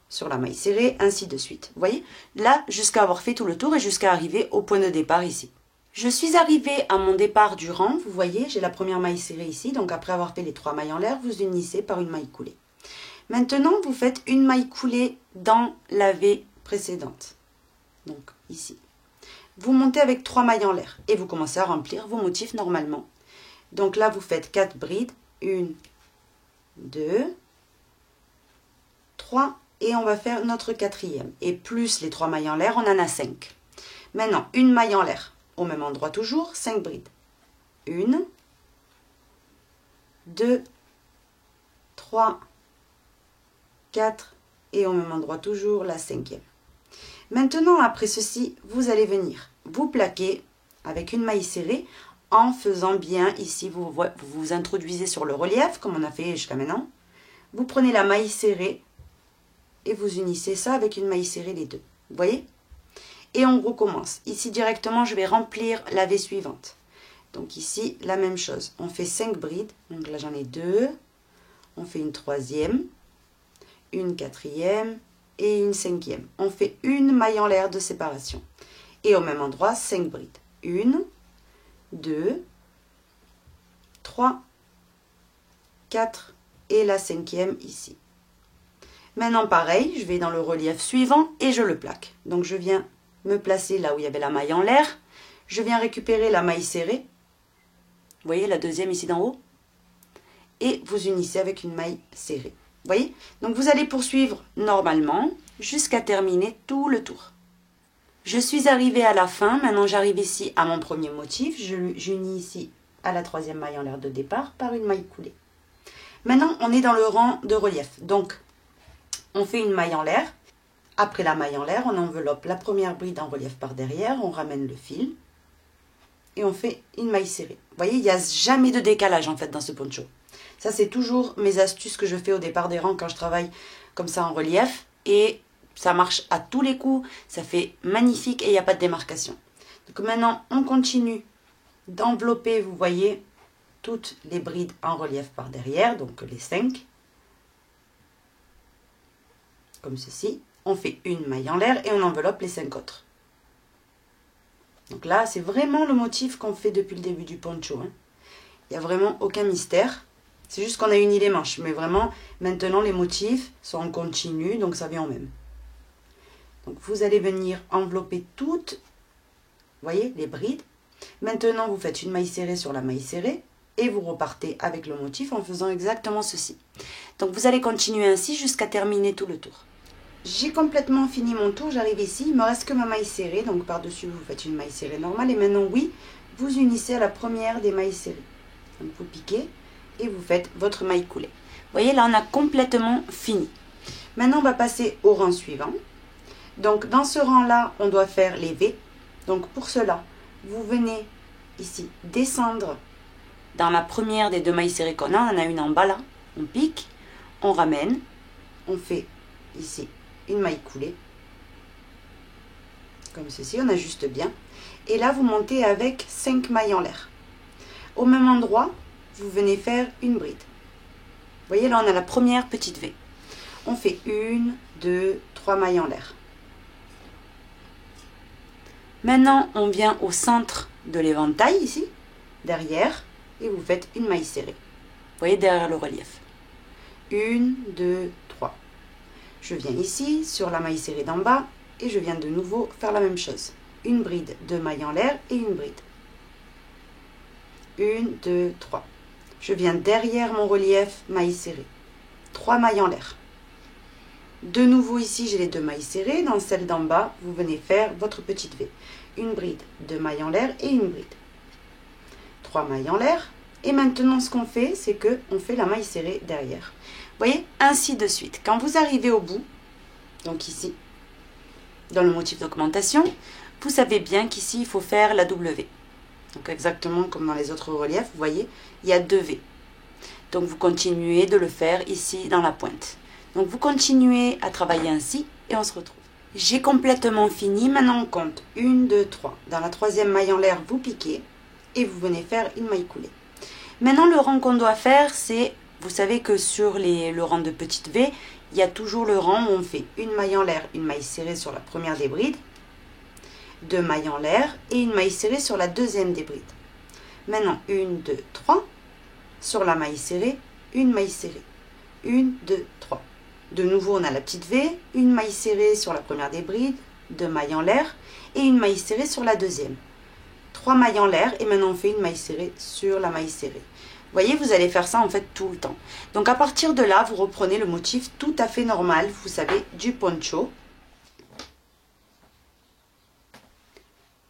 sur la maille serrée, ainsi de suite. Vous voyez, là, jusqu'à avoir fait tout le tour et jusqu'à arriver au point de départ ici. Je suis arrivée à mon départ du rang. Vous voyez, j'ai la première maille serrée ici. Donc après avoir fait les 3 mailles en l'air, vous unissez par une maille coulée. Maintenant, vous faites une maille coulée dans la V précédente. Donc ici. Vous montez avec 3 mailles en l'air et vous commencez à remplir vos motifs normalement. Donc là, vous faites 4 brides. 1, 2, 3 et on va faire notre quatrième. Et plus les 3 mailles en l'air, on en a 5. Maintenant, une maille en l'air. Au même endroit toujours, 5 brides. 1, 2, 3, 4 et au même endroit toujours la 5e. Maintenant, après ceci, vous allez venir vous plaquer avec une maille serrée en faisant bien ici, vous vous introduisez sur le relief comme on a fait jusqu'à maintenant. Vous prenez la maille serrée et vous unissez ça avec une maille serrée les deux. Vous voyez? Et on recommence. Ici directement, je vais remplir la V suivante. Donc ici, la même chose. On fait 5 brides. Donc là, j'en ai 2. On fait une 3e, une 4e et une 5e. On fait une maille en l'air de séparation. Et au même endroit, 5 brides. 1, 2, 3, 4 et la 5e ici. Maintenant, pareil, je vais dans le relief suivant et je le plaque. Donc, je viens me placer là où il y avait la maille en l'air. Je viens récupérer la maille serrée. Vous voyez, la deuxième ici d'en haut. Et vous unissez avec une maille serrée. Vous voyez? Donc, vous allez poursuivre normalement jusqu'à terminer tout le tour. Je suis arrivée à la fin. Maintenant, j'arrive ici à mon premier motif. J'unis ici à la 3e maille en l'air de départ par une maille coulée. Maintenant, on est dans le rang de relief. Donc, on fait une maille en l'air. Après la maille en l'air, on enveloppe la première bride en relief par derrière. On ramène le fil. Et on fait une maille serrée. Vous voyez, il n'y a jamais de décalage en fait dans ce poncho. Ça, c'est toujours mes astuces que je fais au départ des rangs quand je travaille comme ça en relief. Et ça marche à tous les coups. Ça fait magnifique et il n'y a pas de démarcation. Donc maintenant, on continue d'envelopper, vous voyez, toutes les brides en relief par derrière. Donc les 5. Comme ceci. On fait une maille en l'air et on enveloppe les 5 autres. Donc là, c'est vraiment le motif qu'on fait depuis le début du poncho. Il n'y a vraiment aucun mystère. C'est juste qu'on a uni les manches. Mais vraiment, maintenant, les motifs sont en continu, donc ça vient en même. Donc vous allez venir envelopper toutes, vous voyez, les brides. Maintenant, vous faites une maille serrée sur la maille serrée. Et vous repartez avec le motif en faisant exactement ceci. Donc vous allez continuer ainsi jusqu'à terminer tout le tour. J'ai complètement fini mon tour, j'arrive ici, il me reste que ma maille serrée, donc par-dessus vous faites une maille serrée normale et maintenant oui, vous unissez à la première des mailles serrées. Donc vous piquez et vous faites votre maille coulée. Vous voyez là on a complètement fini. Maintenant on va passer au rang suivant. Donc dans ce rang là on doit faire les V. Donc pour cela vous venez ici descendre dans la première des 2 mailles serrées qu'on a, on en a une en bas là, on pique, on ramène, on fait ici une maille coulée, comme ceci, on ajuste bien. Et là, vous montez avec 5 mailles en l'air. Au même endroit, vous venez faire une bride. Vous voyez, là, on a la première petite V. On fait 1, 2, 3 mailles en l'air. Maintenant, on vient au centre de l'éventail, ici, derrière, et vous faites une maille serrée. Vous voyez, derrière le relief. 1, 2, 3. Je viens ici, sur la maille serrée d'en bas, et je viens de nouveau faire la même chose. Une bride, 2 mailles en l'air et une bride. 1, 2, 3. Je viens derrière mon relief, maille serrée. 3 mailles en l'air. De nouveau ici, j'ai les 2 mailles serrées. Dans celle d'en bas, vous venez faire votre petite V. Une bride, 2 mailles en l'air et une bride. 3 mailles en l'air. Et maintenant, ce qu'on fait, c'est qu'on fait la maille serrée derrière. Vous voyez, ainsi de suite. Quand vous arrivez au bout, donc ici, dans le motif d'augmentation, vous savez bien qu'ici, il faut faire la W. Donc exactement comme dans les autres reliefs, vous voyez, il y a 2 V. Donc vous continuez de le faire ici dans la pointe. Donc vous continuez à travailler ainsi et on se retrouve. J'ai complètement fini, maintenant on compte 1, 2, 3. Dans la 3e maille en l'air, vous piquez et vous venez faire une maille coulée. Maintenant le rang qu'on doit faire, c'est, vous savez que sur le rang de petite V, il y a toujours le rang où on fait une maille en l'air, une maille serrée sur la première des brides, 2 mailles en l'air et une maille serrée sur la 2e des brides. Maintenant 1, 2, 3, sur la maille serrée, une maille serrée, 1, 2, 3. De nouveau on a la petite V, une maille serrée sur la première des brides, 2 mailles en l'air et une maille serrée sur la 2e. 3 mailles en l'air et maintenant on fait une maille serrée sur la maille serrée. Vous voyez, vous allez faire ça en fait tout le temps. Donc à partir de là, vous reprenez le motif tout à fait normal, vous savez, du poncho.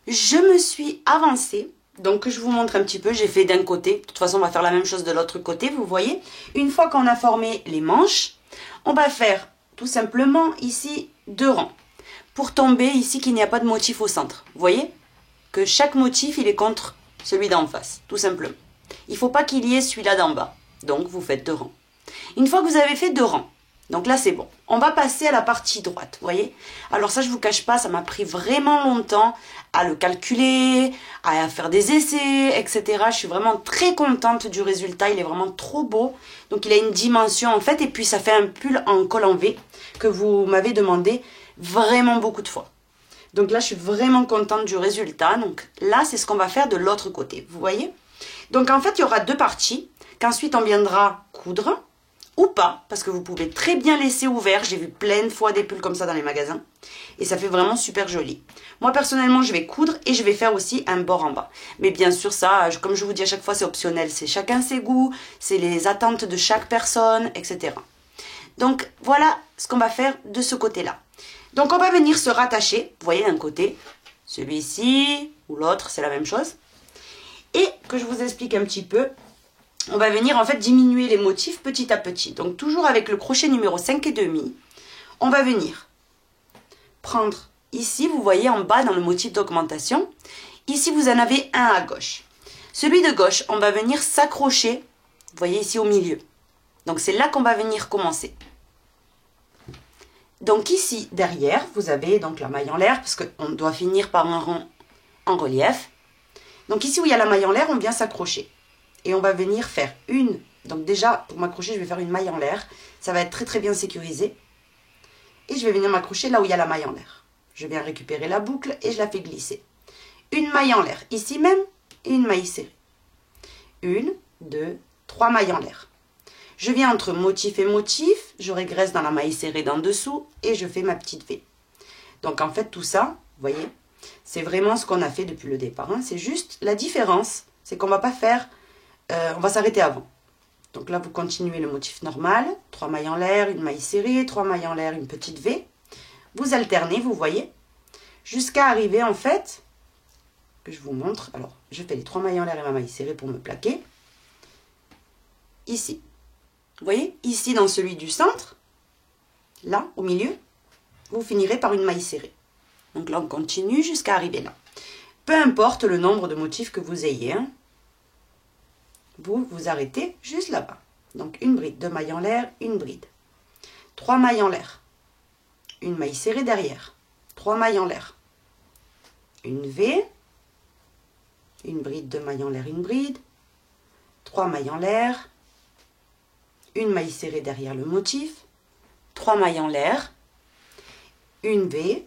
Je me suis avancée, donc je vous montre un petit peu, j'ai fait d'un côté. De toute façon, on va faire la même chose de l'autre côté, vous voyez. Une fois qu'on a formé les manches, on va faire tout simplement ici 2 rangs. Pour tomber ici qu'il n'y a pas de motif au centre. Vous voyez que chaque motif, il est contre celui d'en face, tout simplement. Il ne faut pas qu'il y ait celui-là d'en bas. Donc, vous faites 2 rangs. Une fois que vous avez fait 2 rangs, donc là, c'est bon. On va passer à la partie droite, vous voyez. Alors ça, je ne vous cache pas, ça m'a pris vraiment longtemps à le calculer, à faire des essais, etc. Je suis vraiment très contente du résultat. Il est vraiment trop beau. Donc, il a une dimension, en fait. Et puis, ça fait un pull en col en V que vous m'avez demandé vraiment beaucoup de fois. Donc là, je suis vraiment contente du résultat. Donc là, c'est ce qu'on va faire de l'autre côté, vous voyez. Donc en fait, il y aura 2 parties qu'ensuite on viendra coudre ou pas, parce que vous pouvez très bien laisser ouvert. J'ai vu plein de fois des pulls comme ça dans les magasins et ça fait vraiment super joli. Moi, personnellement, je vais coudre et je vais faire aussi un bord en bas. Mais bien sûr, ça, comme je vous dis à chaque fois, c'est optionnel. C'est chacun ses goûts, c'est les attentes de chaque personne, etc. Donc voilà ce qu'on va faire de ce côté-là. Donc on va venir se rattacher, vous voyez d'un côté, celui-ci ou l'autre, c'est la même chose. Et que je vous explique un petit peu, on va venir en fait diminuer les motifs petit à petit. Donc toujours avec le crochet numéro 5,5, on va venir prendre ici, vous voyez en bas dans le motif d'augmentation, ici vous en avez un à gauche. Celui de gauche, on va venir s'accrocher, vous voyez ici au milieu. Donc c'est là qu'on va venir commencer. Donc ici, derrière, vous avez donc la maille en l'air, parce qu'on doit finir par un rang en relief. Donc ici où il y a la maille en l'air, on vient s'accrocher. Et on va venir faire une. Donc déjà, pour m'accrocher, je vais faire une maille en l'air. Ça va être très très bien sécurisé. Et je vais venir m'accrocher là où il y a la maille en l'air. Je viens récupérer la boucle et je la fais glisser. Une maille en l'air, ici même, et une maille serrée. 1, 2, 3 mailles en l'air. Je viens entre motif et motif, je régresse dans la maille serrée d'en dessous et je fais ma petite V. Donc en fait tout ça, vous voyez, c'est vraiment ce qu'on a fait depuis le départ. Hein. C'est juste la différence, c'est qu'on ne va pas faire, on va s'arrêter avant. Donc là vous continuez le motif normal, 3 mailles en l'air, une maille serrée, 3 mailles en l'air, une petite V. Vous alternez, vous voyez, jusqu'à arriver en fait, que je vous montre. Alors je fais les 3 mailles en l'air et ma maille serrée pour me plaquer. Ici. Vous voyez, ici dans celui du centre, là, au milieu, vous finirez par une maille serrée. Donc là, on continue jusqu'à arriver là. Peu importe le nombre de motifs que vous ayez, hein, vous vous arrêtez juste là-bas. Donc une bride, 2 mailles en l'air, une bride. 3 mailles en l'air, une maille serrée derrière. 3 mailles en l'air, une V, une bride, 2 mailles en l'air, une bride. 3 mailles en l'air, une maille serrée derrière le motif, 3 mailles en l'air, une V,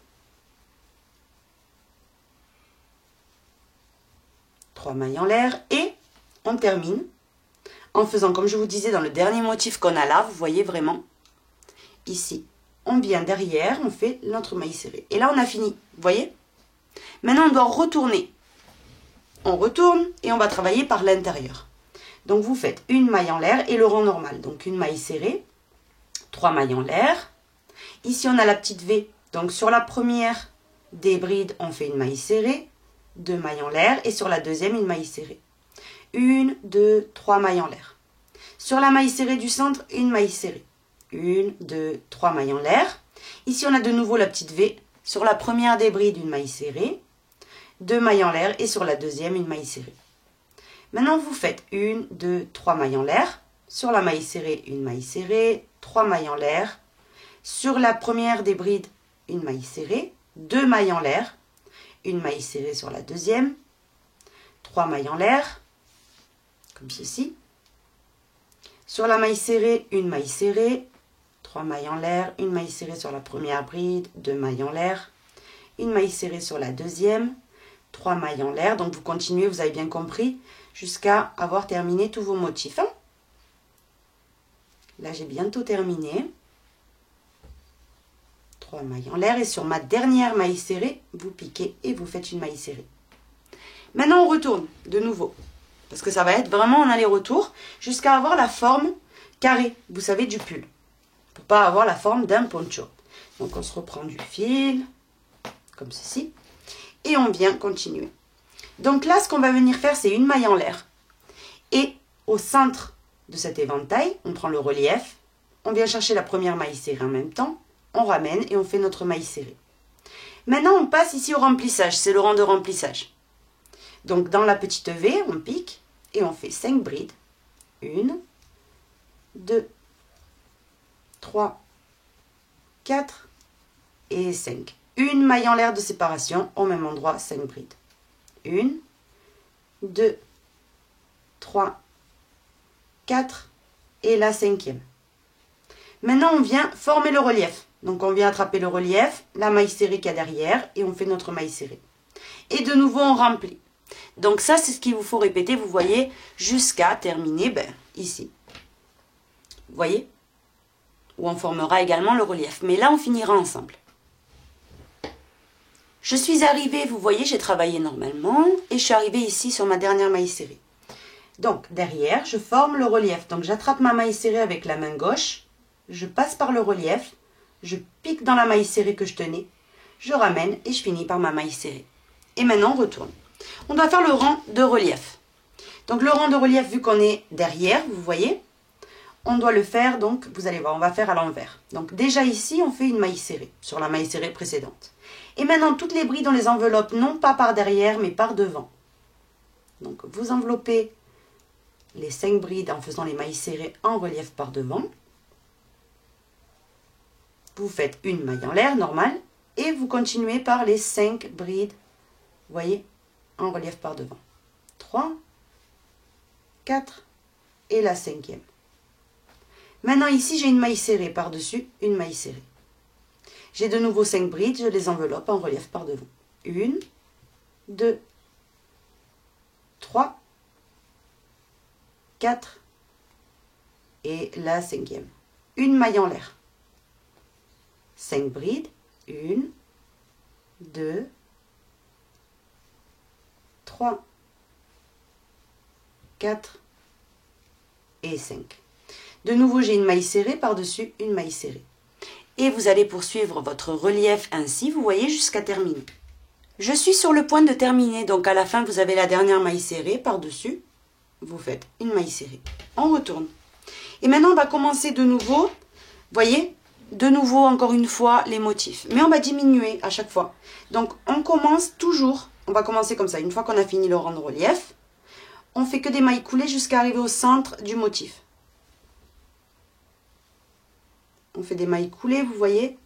3 mailles en l'air et on termine en faisant comme je vous disais dans le dernier motif qu'on a là, vous voyez vraiment, ici, on vient derrière, on fait notre maille serrée. Et là on a fini, vous voyez. Maintenant on doit retourner. On retourne et on va travailler par l'intérieur. Donc vous faites une maille en l'air et le rang normal. Donc une maille serrée, 3 mailles en l'air. Ici on a la petite V. Donc sur la première des brides, on fait une maille serrée, 2 mailles en l'air. Et sur la deuxième, une maille serrée. 1, 2, 3 mailles en l'air. Sur la maille serrée du centre, une maille serrée. 1, 2, 3 mailles en l'air. Ici, on a de nouveau la petite V. Sur la première des brides, une maille serrée. 2 mailles en l'air et sur la deuxième, une maille serrée. Maintenant, vous faites 1, 2, 3 mailles en l'air. Sur la maille serrée, une maille serrée. 3 mailles en l'air. Sur la première des brides, une maille serrée. 2 mailles en l'air. Une maille serrée sur la deuxième. 3 mailles en l'air. Comme ceci. Sur la maille serrée, une maille serrée. 3 mailles en l'air. Une maille serrée sur la première bride. 2 mailles en l'air. Une maille serrée sur la deuxième. 3 mailles en l'air. Donc, vous continuez, vous avez bien compris, jusqu'à avoir terminé tous vos motifs. Hein? Là, j'ai bientôt terminé. 3 mailles en l'air. Et sur ma dernière maille serrée, vous piquez et vous faites une maille serrée. Maintenant, on retourne de nouveau. Parce que ça va être vraiment en aller-retour jusqu'à avoir la forme carrée, vous savez, du pull. Pour pas avoir la forme d'un poncho. Donc, on se reprend du fil, comme ceci. Et on vient continuer. Donc là, ce qu'on va venir faire, c'est une maille en l'air. Et au centre de cet éventail, on prend le relief. On vient chercher la première maille serrée en même temps. On ramène et on fait notre maille serrée. Maintenant, on passe ici au remplissage. C'est le rang de remplissage. Donc, dans la petite V, on pique et on fait 5 brides. 1, 2, 3, 4 et 5. Une maille en l'air de séparation, au même endroit, 5 brides. 1, 2, 3, 4 et la 5e. Maintenant, on vient former le relief. Donc, on vient attraper le relief, la maille serrée qu'il y a derrière et on fait notre maille serrée. Et de nouveau, on remplit. Donc, ça, c'est ce qu'il vous faut répéter, vous voyez, jusqu'à terminer ici. Vous voyez? Où on formera également le relief. Mais là, on finira ensemble. Je suis arrivée, vous voyez, j'ai travaillé normalement et je suis arrivée ici sur ma dernière maille serrée. Donc, derrière, je forme le relief. Donc, j'attrape ma maille serrée avec la main gauche, je passe par le relief, je pique dans la maille serrée que je tenais, je ramène et je finis par ma maille serrée. Et maintenant, on retourne. On doit faire le rang de relief. Donc, le rang de relief, vu qu'on est derrière, vous voyez, on doit le faire, donc, vous allez voir, on va faire à l'envers. Donc, déjà ici, on fait une maille serrée sur la maille serrée précédente. Et maintenant, toutes les brides, on les enveloppe non pas par derrière, mais par devant. Donc, vous enveloppez les 5 brides en faisant les mailles serrées en relief par devant. Vous faites une maille en l'air, normale, et vous continuez par les 5 brides, vous voyez, en relief par devant. 3, 4 et la 5e. Maintenant, ici, j'ai une maille serrée par-dessus, une maille serrée. J'ai de nouveau 5 brides, je les enveloppe en relief par devant. 1, 2, 3, 4 et la 5e. Une maille en l'air. 5 brides, 1, 2, 3, 4 et 5. De nouveau, j'ai une maille serrée par-dessus une maille serrée. Et vous allez poursuivre votre relief ainsi, vous voyez, jusqu'à terminer. Je suis sur le point de terminer, donc à la fin, vous avez la dernière maille serrée par-dessus. Vous faites une maille serrée. On retourne. Et maintenant, on va commencer de nouveau, vous voyez, de nouveau, encore une fois, les motifs. Mais on va diminuer à chaque fois. Donc, on commence toujours, on va commencer comme ça. Une fois qu'on a fini le rang de relief, on fait que des mailles coulées jusqu'à arriver au centre du motif. On fait des mailles coulées, vous voyez,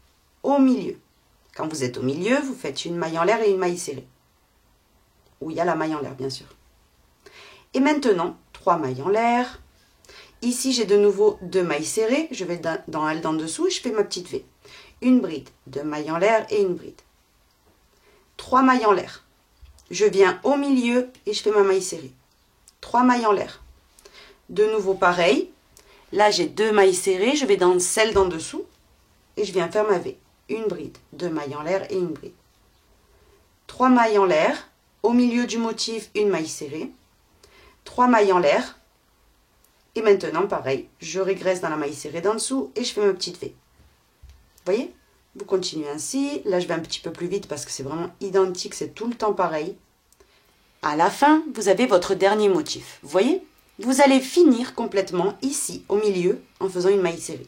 au milieu. Quand vous êtes au milieu, vous faites une maille en l'air et une maille serrée. Où il y a la maille en l'air, bien sûr. Et maintenant, 3 mailles en l'air. Ici, j'ai de nouveau 2 mailles serrées. Je vais dans elle d'en dessous et je fais ma petite V. Une bride, 2 mailles en l'air et une bride. 3 mailles en l'air. Je viens au milieu et je fais ma maille serrée. 3 mailles en l'air. De nouveau, pareil. Là, j'ai 2 mailles serrées. Je vais dans celle d'en dessous et je viens faire ma V. Une bride, 2 mailles en l'air et une bride. 3 mailles en l'air. Au milieu du motif, une maille serrée. 3 mailles en l'air. Et maintenant, pareil, je régresse dans la maille serrée d'en dessous et je fais ma petite V. Vous voyez? Vous continuez ainsi. Là, je vais un petit peu plus vite parce que c'est vraiment identique, c'est tout le temps pareil. À la fin, vous avez votre dernier motif. Vous voyez? Vous allez finir complètement ici, au milieu, en faisant une maille serrée.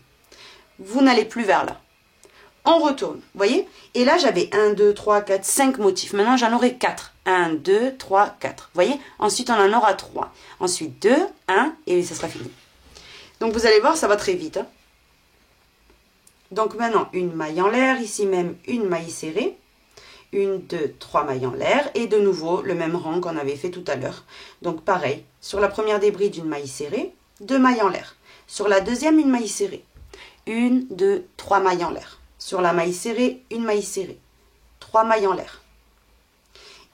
Vous n'allez plus vers là. On retourne, vous voyez? Et là, j'avais 1, 2, 3, 4, 5 motifs. Maintenant, j'en aurai 4. 1, 2, 3, 4. Vous voyez? Ensuite, on en aura 3. Ensuite, 2, 1, et ça sera fini. Donc, vous allez voir, ça va très vite. Hein. Donc, maintenant, une maille en l'air. Ici même, une maille serrée. 1, 2, 3 mailles en l'air. Et de nouveau, le même rang qu'on avait fait tout à l'heure. Donc, pareil. Sur la première des brides, une maille serrée. 2 mailles en l'air. Sur la deuxième, une maille serrée. 1, 2, 3 mailles en l'air. Sur la maille serrée, une maille serrée. 3 mailles en l'air.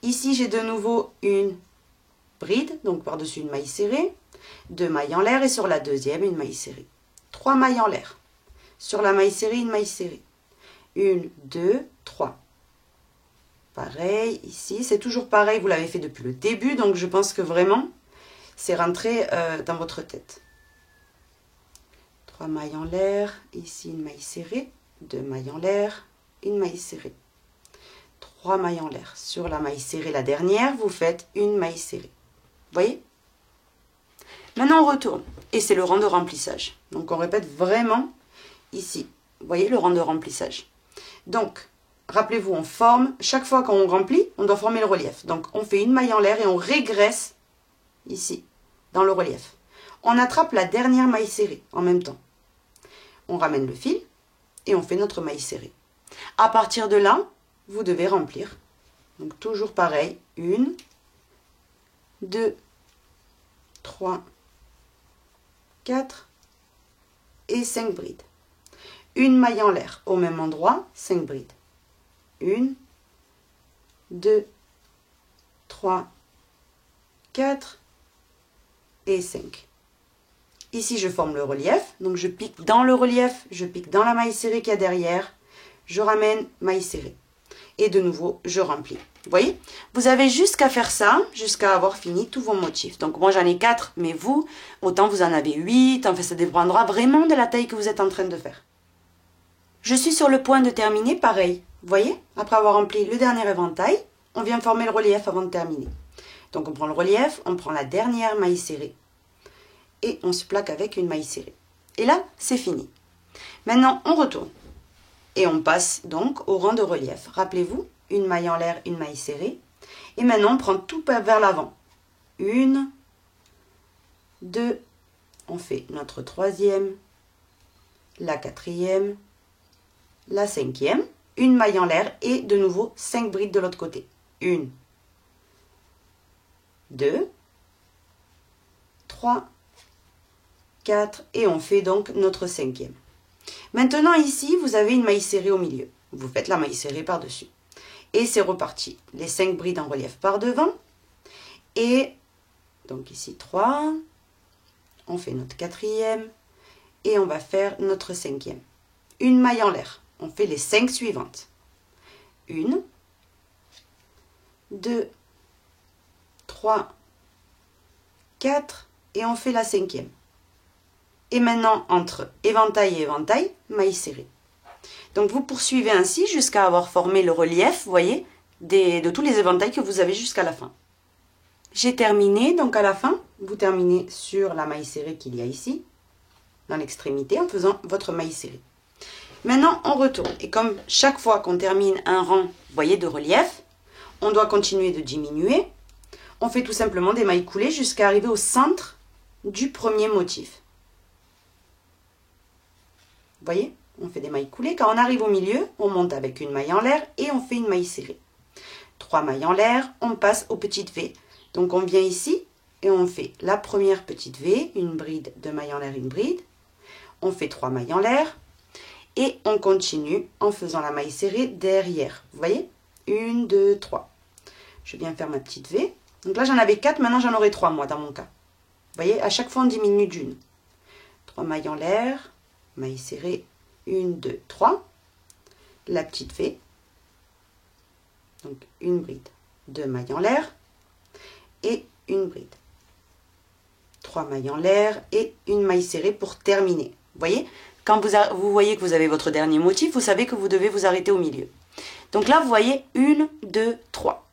Ici, j'ai de nouveau une bride, donc par-dessus une maille serrée. 2 mailles en l'air et sur la deuxième, une maille serrée. 3 mailles en l'air. Sur la maille serrée, une maille serrée. 1, 2, 3. Pareil, ici, c'est toujours pareil, vous l'avez fait depuis le début, donc je pense que vraiment, c'est rentré dans votre tête. 3 mailles en l'air, ici une maille serrée. 2 mailles en l'air, une maille serrée. 3 mailles en l'air. Sur la maille serrée, la dernière, vous faites une maille serrée. Vous voyez? Maintenant, on retourne. Et c'est le rang de remplissage. Donc, on répète vraiment ici. Vous voyez le rang de remplissage. Donc, rappelez-vous, on forme. Chaque fois qu'on remplit, on doit former le relief. Donc, on fait une maille en l'air et on régresse ici, dans le relief. On attrape la dernière maille serrée en même temps. On ramène le fil. Et on fait notre maille serrée. À partir de là, vous devez remplir. Donc toujours pareil. 1, 2, 3, 4 et 5 brides. Une maille en l'air au même endroit, 5 brides. 1, 2, 3, 4 et 5. Ici, je forme le relief, donc je pique dans le relief, je pique dans la maille serrée qu'il y a derrière, je ramène maille serrée. Et de nouveau, je remplis. Vous voyez? Vous avez jusqu'à faire ça, jusqu'à avoir fini tous vos motifs. Donc moi, j'en ai 4, mais vous, autant vous en avez 8, enfin ça dépendra vraiment de la taille que vous êtes en train de faire. Je suis sur le point de terminer, pareil. Vous voyez? Après avoir rempli le dernier éventail, on vient former le relief avant de terminer. Donc on prend le relief, on prend la dernière maille serrée. Et on se plaque avec une maille serrée. Et là, c'est fini. Maintenant, on retourne. Et on passe donc au rang de relief. Rappelez-vous, une maille en l'air, une maille serrée. Et maintenant, on prend tout vers l'avant. 1, 2, on fait notre troisième, la quatrième, la cinquième, une maille en l'air et de nouveau 5 brides de l'autre côté. 1, 2, 3, 4 et on fait donc notre cinquième. Maintenant ici, vous avez une maille serrée au milieu. Vous faites la maille serrée par-dessus. Et c'est reparti. Les 5 brides en relief par devant. Et donc ici 3. On fait notre quatrième. Et on va faire notre cinquième. Une maille en l'air. On fait les 5 suivantes. 1, 2, 3, 4 et on fait la cinquième. Et maintenant, entre éventail et éventail, maille serrée. Donc, vous poursuivez ainsi jusqu'à avoir formé le relief, vous voyez, de tous les éventails que vous avez jusqu'à la fin. J'ai terminé, donc à la fin, vous terminez sur la maille serrée qu'il y a ici, dans l'extrémité, en faisant votre maille serrée. Maintenant, on retourne. Et comme chaque fois qu'on termine un rang, vous voyez, de relief, on doit continuer de diminuer. On fait tout simplement des mailles coulées jusqu'à arriver au centre du premier motif. Vous voyez, on fait des mailles coulées. Quand on arrive au milieu, on monte avec une maille en l'air et on fait une maille serrée. 3 mailles en l'air, on passe aux petites V. Donc on vient ici et on fait la première petite V, une bride, 2 mailles en l'air, une bride. On fait 3 mailles en l'air et on continue en faisant la maille serrée derrière. Vous voyez, 1, 2, 3. Je viens faire ma petite V. Donc là j'en avais 4, maintenant j'en aurai 3 moi dans mon cas. Vous voyez, à chaque fois on diminue d'une. 3 mailles en l'air. Maille serrée, 1, 2, 3, la petite V, donc une bride, 2 mailles en l'air et une bride, 3 mailles en l'air et une maille serrée pour terminer. Vous voyez, quand vous voyez que vous avez votre dernier motif, vous savez que vous devez vous arrêter au milieu. Donc là, vous voyez 1, 2, 3.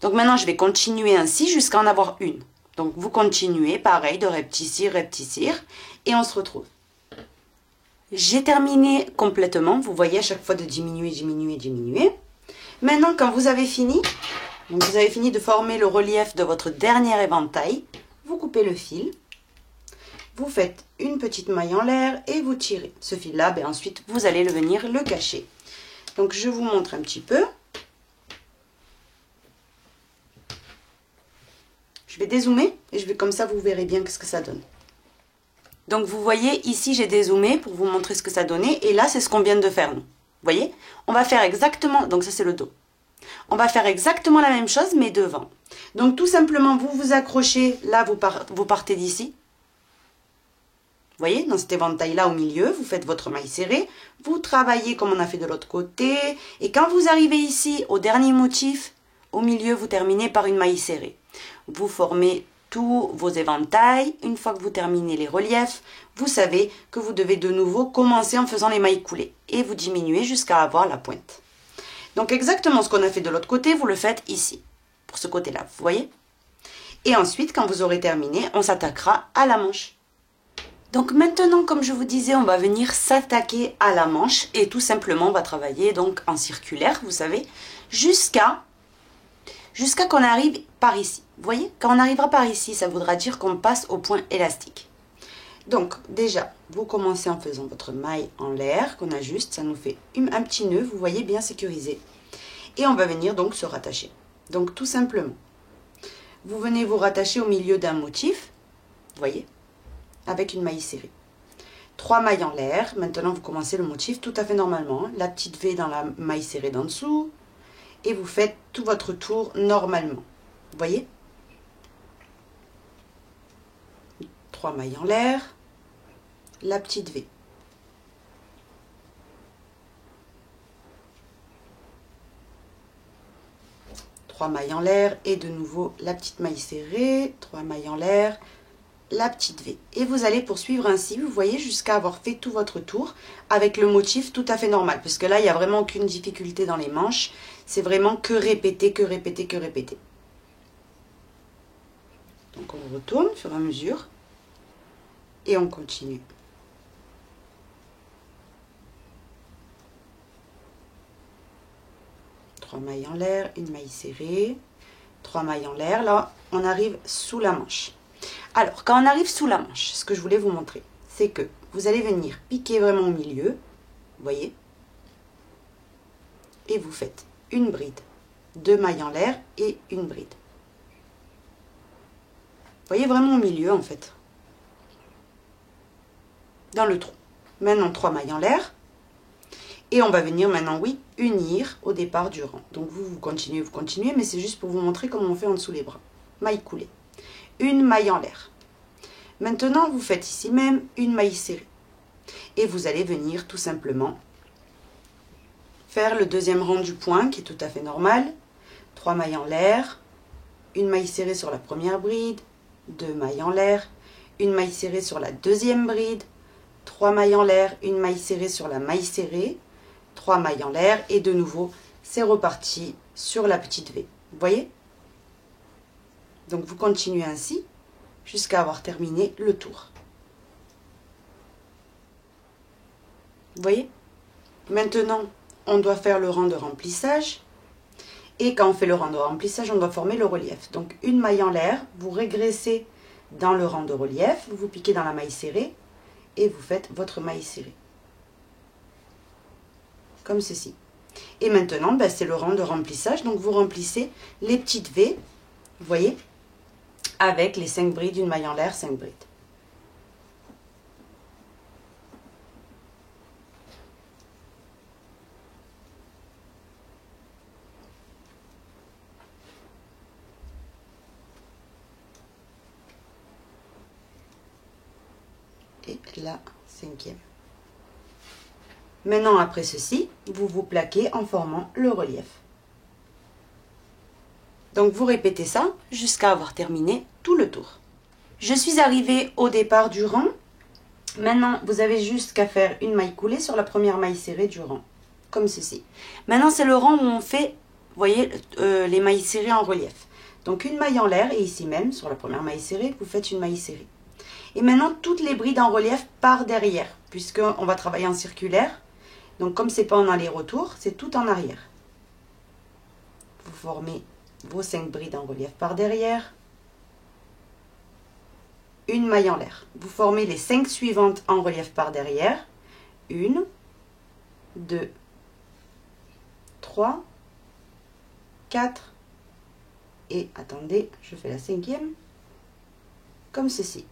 Donc maintenant, je vais continuer ainsi jusqu'à en avoir une. Donc vous continuez, pareil, de repetissir, repetissir, et on se retrouve. J'ai terminé complètement, vous voyez à chaque fois de diminuer, diminuer, diminuer. Maintenant, quand vous avez fini, donc vous avez fini de former le relief de votre dernier éventail, vous coupez le fil, vous faites une petite maille en l'air et vous tirez. Ce fil-là, ben ensuite, vous allez venir le cacher. Donc je vous montre un petit peu. Je vais dézoomer et je vais comme ça, vous verrez bien ce que ça donne. Donc vous voyez, ici j'ai dézoomé pour vous montrer ce que ça donnait. Et là, c'est ce qu'on vient de faire, nous. Vous voyez? On va faire exactement, donc ça c'est le dos. On va faire exactement la même chose, mais devant. Donc tout simplement, vous vous accrochez, là vous partez d'ici. Vous voyez, dans cet éventail-là au milieu, vous faites votre maille serrée. Vous travaillez comme on a fait de l'autre côté. Et quand vous arrivez ici, au dernier motif, au milieu, vous terminez par une maille serrée. Vous formez tous vos éventails. Une fois que vous terminez les reliefs, vous savez que vous devez de nouveau commencer en faisant les mailles coulées. Et vous diminuez jusqu'à avoir la pointe. Donc exactement ce qu'on a fait de l'autre côté, vous le faites ici. Pour ce côté-là, vous voyez? Et ensuite, quand vous aurez terminé, on s'attaquera à la manche. Donc maintenant, comme je vous disais, on va venir s'attaquer à la manche. Et tout simplement, on va travailler donc en circulaire, vous savez, jusqu'à qu'on arrive par ici. Vous voyez, quand on arrivera par ici, ça voudra dire qu'on passe au point élastique. Donc déjà, vous commencez en faisant votre maille en l'air qu'on ajuste. Ça nous fait un petit nœud, vous voyez, bien sécurisé. Et on va venir donc se rattacher. Donc tout simplement, vous venez vous rattacher au milieu d'un motif, vous voyez, avec une maille serrée. 3 mailles en l'air. Maintenant, vous commencez le motif tout à fait normalement. La petite V dans la maille serrée d'en dessous. Et vous faites tout votre tour normalement. Vous voyez? 3 mailles en l'air. La petite V. Trois mailles en l'air. Et de nouveau, la petite maille serrée. 3 mailles en l'air. La petite V. Et vous allez poursuivre ainsi, vous voyez, jusqu'à avoir fait tout votre tour avec le motif tout à fait normal. Parce que là, il n'y a vraiment aucune difficulté dans les manches. C'est vraiment que répéter, que répéter, que répéter. Donc on retourne au fur et à mesure. Et on continue. Trois mailles en l'air, une maille serrée. 3 mailles en l'air. Là, on arrive sous la manche. Alors, quand on arrive sous la manche, ce que je voulais vous montrer, c'est que vous allez venir piquer vraiment au milieu, vous voyez, et vous faites une bride, 2 mailles en l'air et une bride. Vous voyez vraiment au milieu en fait, dans le trou. Maintenant 3 mailles en l'air, et on va venir maintenant, oui, unir au départ du rang. Donc vous continuez, mais c'est juste pour vous montrer comment on fait en dessous les bras. Maille coulée. Une maille en l'air. Maintenant, vous faites ici même une maille serrée. Et vous allez venir tout simplement faire le deuxième rang du point, qui est tout à fait normal. 3 mailles en l'air, une maille serrée sur la première bride, 2 mailles en l'air, une maille serrée sur la deuxième bride, 3 mailles en l'air, une maille serrée sur la maille serrée, 3 mailles en l'air, et de nouveau, c'est reparti sur la petite V. Vous voyez? Donc vous continuez ainsi jusqu'à avoir terminé le tour. Vous voyez? Maintenant, on doit faire le rang de remplissage. Et quand on fait le rang de remplissage, on doit former le relief. Donc une maille en l'air, vous régressez dans le rang de relief, vous piquez dans la maille serrée et vous faites votre maille serrée. Comme ceci. Et maintenant, ben, c'est le rang de remplissage. Donc vous remplissez les petites V, vous voyez, avec les 5 brides, une maille en l'air, 5 brides. Et la 5e. Maintenant, après ceci, vous vous plaquez en formant le relief. Donc vous répétez ça jusqu'à avoir terminé tout le tour. Je suis arrivée au départ du rang. Maintenant, vous avez juste qu'à faire une maille coulée sur la première maille serrée du rang. Comme ceci. Maintenant, c'est le rang où on fait voyez, les mailles serrées en relief. Donc une maille en l'air, et ici même, sur la première maille serrée, vous faites une maille serrée. Et maintenant, toutes les brides en relief par derrière, puisqu'on va travailler en circulaire. Donc comme c'est pas en aller-retour, c'est tout en arrière. Vous formez vos 5 brides en relief par derrière. Une maille en l'air. Vous formez les 5 suivantes en relief par derrière. 1, 2, 3, 4, et attendez, je fais la 5e, comme ceci.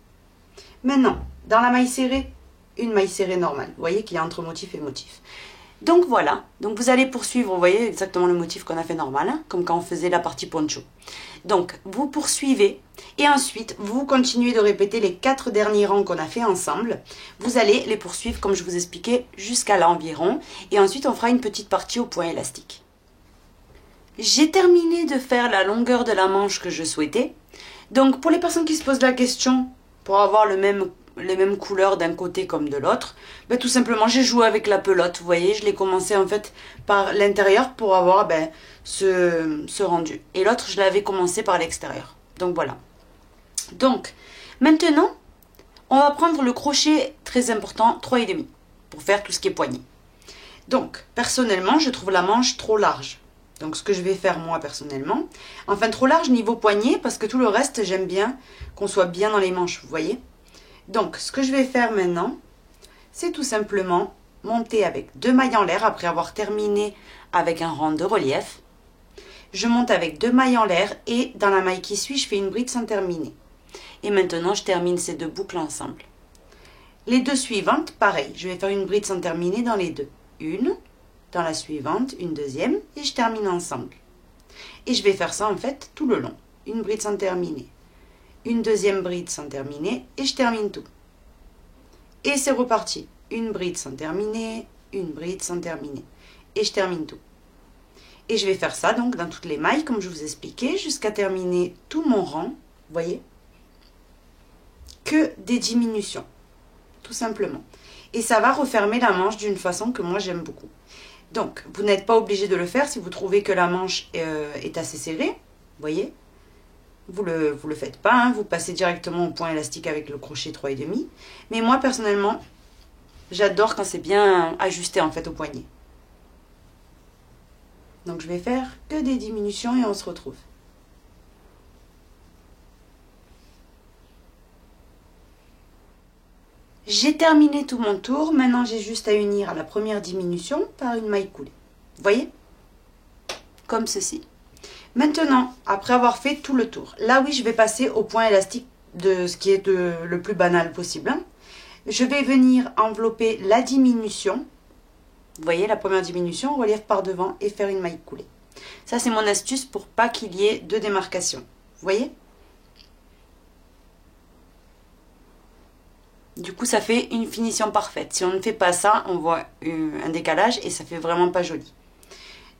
Maintenant, dans la maille serrée, une maille serrée normale. Vous voyez qu'il y a entre motif et motif. Donc voilà, donc vous allez poursuivre, vous voyez exactement le motif qu'on a fait normal, hein, comme quand on faisait la partie poncho. Donc vous poursuivez et ensuite vous continuez de répéter les 4 derniers rangs qu'on a fait ensemble. Vous allez les poursuivre comme je vous expliquais jusqu'à là environ et ensuite on fera une petite partie au point élastique. J'ai terminé de faire la longueur de la manche que je souhaitais. Donc pour les personnes qui se posent la question, pour avoir les mêmes couleurs d'un côté comme de l'autre, ben, tout simplement j'ai joué avec la pelote, vous voyez, je l'ai commencé en fait par l'intérieur pour avoir ce rendu. Et l'autre je l'avais commencé par l'extérieur. Donc voilà. Donc maintenant, on va prendre le crochet très important, 3,5 pour faire tout ce qui est poignet. Donc personnellement, je trouve la manche trop large. Donc ce que je vais faire moi personnellement, enfin trop large niveau poignet parce que tout le reste j'aime bien qu'on soit bien dans les manches, vous voyez. Donc ce que je vais faire maintenant, c'est tout simplement monter avec 2 mailles en l'air après avoir terminé avec un rang de relief. Je monte avec 2 mailles en l'air et dans la maille qui suit, je fais une bride sans terminer. Et maintenant je termine ces 2 boucles ensemble. Les 2 suivantes, pareil, je vais faire une bride sans terminer dans les 2. Une. Dans la suivante, une deuxième, et je termine ensemble. Et je vais faire ça en fait tout le long. Une bride sans terminer, une deuxième bride sans terminer, et je termine tout. Et c'est reparti. Une bride sans terminer, une bride sans terminer, et je termine tout. Et je vais faire ça donc dans toutes les mailles, comme je vous expliquais, jusqu'à terminer tout mon rang, vous voyez, que des diminutions, tout simplement. Et ça va refermer la manche d'une façon que moi j'aime beaucoup. Donc, vous n'êtes pas obligé de le faire si vous trouvez que la manche est assez serrée. Vous voyez, vous le faites pas, hein, vous passez directement au point élastique avec le crochet 3,5. Mais moi, personnellement, j'adore quand c'est bien ajusté en fait au poignet. Donc, je vais faire que des diminutions et on se retrouve. J'ai terminé tout mon tour, maintenant j'ai juste à unir à la première diminution par une maille coulée. Vous voyez? Comme ceci. Maintenant, après avoir fait tout le tour, là oui je vais passer au point élastique de ce qui est le plus banal possible. Hein. Je vais venir envelopper la diminution, vous voyez la première diminution, relief par devant et faire une maille coulée. Ça c'est mon astuce pour pas qu'il y ait de démarcation. Vous voyez? Du coup, ça fait une finition parfaite. Si on ne fait pas ça, on voit un décalage et ça fait vraiment pas joli.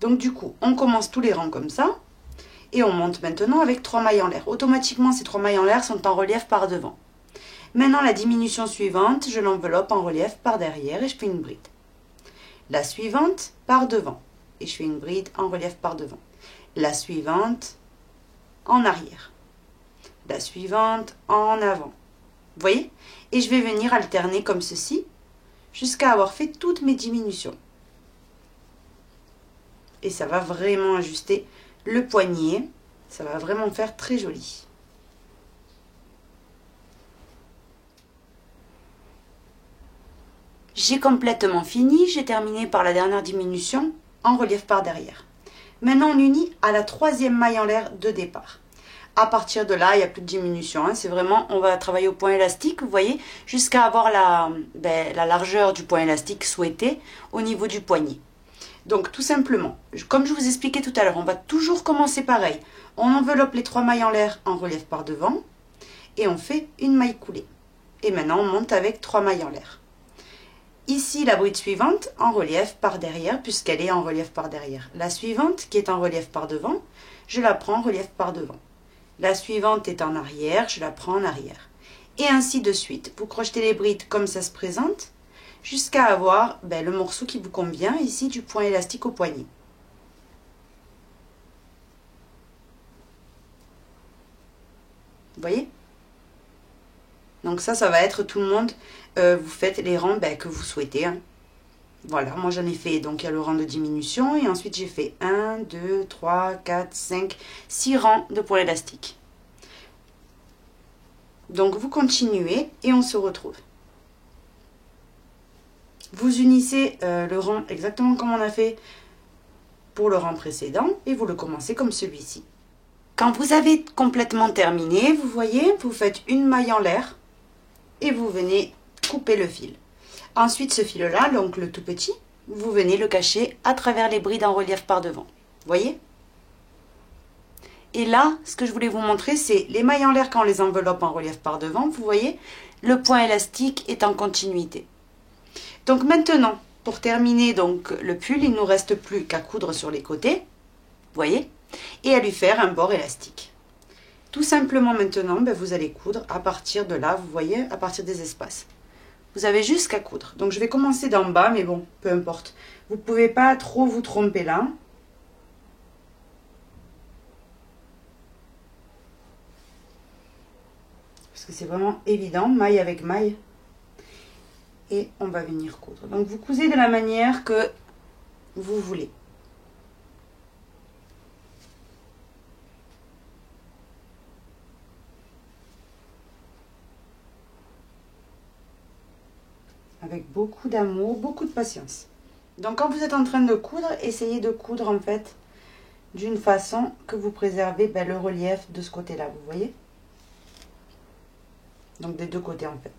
Donc du coup, on commence tous les rangs comme ça. Et on monte maintenant avec 3 mailles en l'air. Automatiquement, ces 3 mailles en l'air sont en relief par devant. Maintenant, la diminution suivante, je l'enveloppe en relief par derrière et je fais une bride. La suivante, par devant. Et je fais une bride en relief par devant. La suivante, en arrière. La suivante, en avant. Vous voyez? Et je vais venir alterner comme ceci jusqu'à avoir fait toutes mes diminutions. Et ça va vraiment ajuster le poignet. Ça va vraiment faire très joli. J'ai complètement fini. J'ai terminé par la dernière diminution en relief par derrière. Maintenant, on unit à la 3e maille en l'air de départ. À partir de là, il n'y a plus de diminution. Hein. C'est vraiment, on va travailler au point élastique, vous voyez, jusqu'à avoir la largeur du point élastique souhaité au niveau du poignet. Donc, tout simplement, comme je vous expliquais tout à l'heure, on va toujours commencer pareil. On enveloppe les 3 mailles en l'air en relief par devant et on fait une maille coulée. Et maintenant, on monte avec 3 mailles en l'air. Ici, la bride suivante en relief par derrière, puisqu'elle est en relief par derrière. La suivante, qui est en relief par devant, je la prends en relief par devant. La suivante est en arrière, je la prends en arrière. Et ainsi de suite. Vous crochetez les brides comme ça se présente, jusqu'à avoir le morceau qui vous convient, ici du point élastique au poignet. Vous voyez? Donc ça va être tout le monde. Vous faites les rangs que vous souhaitez. Hein. Voilà, moi j'en ai fait, donc il y a le rang de diminution. Et ensuite j'ai fait 1, 2, 3, 4, 5, 6 rangs de poids élastique. Donc vous continuez et on se retrouve. Vous unissez le rang exactement comme on a fait pour le rang précédent et vous le commencez comme celui-ci. Quand vous avez complètement terminé, vous voyez, vous faites une maille en l'air et vous venez couper le fil. Ensuite, ce fil-là, donc le tout petit, vous venez le cacher à travers les brides en relief par devant. Vous voyez? Et là, ce que je voulais vous montrer, c'est les mailles en l'air quand on les enveloppe en relief par devant. Vous voyez, le point élastique est en continuité. Donc maintenant, pour terminer donc, le pull, il ne nous reste plus qu'à coudre sur les côtés. Vous voyez? Et à lui faire un bord élastique. Tout simplement maintenant, vous allez coudre à partir de là, vous voyez, à partir des espaces. Vous avez juste qu'à coudre. Donc je vais commencer d'en bas, mais bon, peu importe. Vous ne pouvez pas trop vous tromper là. Parce que c'est vraiment évident, maille avec maille. Et on va venir coudre. Donc vous cousez de la manière que vous voulez. Avec beaucoup d'amour, beaucoup de patience. Donc quand vous êtes en train de coudre, essayez de coudre en fait d'une façon que vous préservez le relief de ce côté-là, vous voyez? Donc des deux côtés en fait.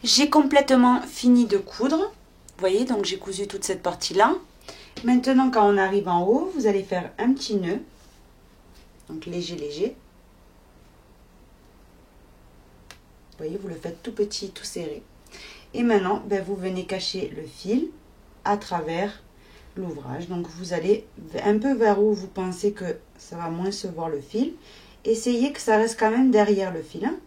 J'ai complètement fini de coudre. Vous voyez, donc j'ai cousu toute cette partie-là. Maintenant, quand on arrive en haut, vous allez faire un petit nœud. Donc léger, léger. Vous voyez, vous le faites tout petit, tout serré. Et maintenant, vous venez cacher le fil à travers l'ouvrage. Donc vous allez un peu vers où vous pensez que ça va moins se voir le fil. Essayez que ça reste quand même derrière le fil. Hein.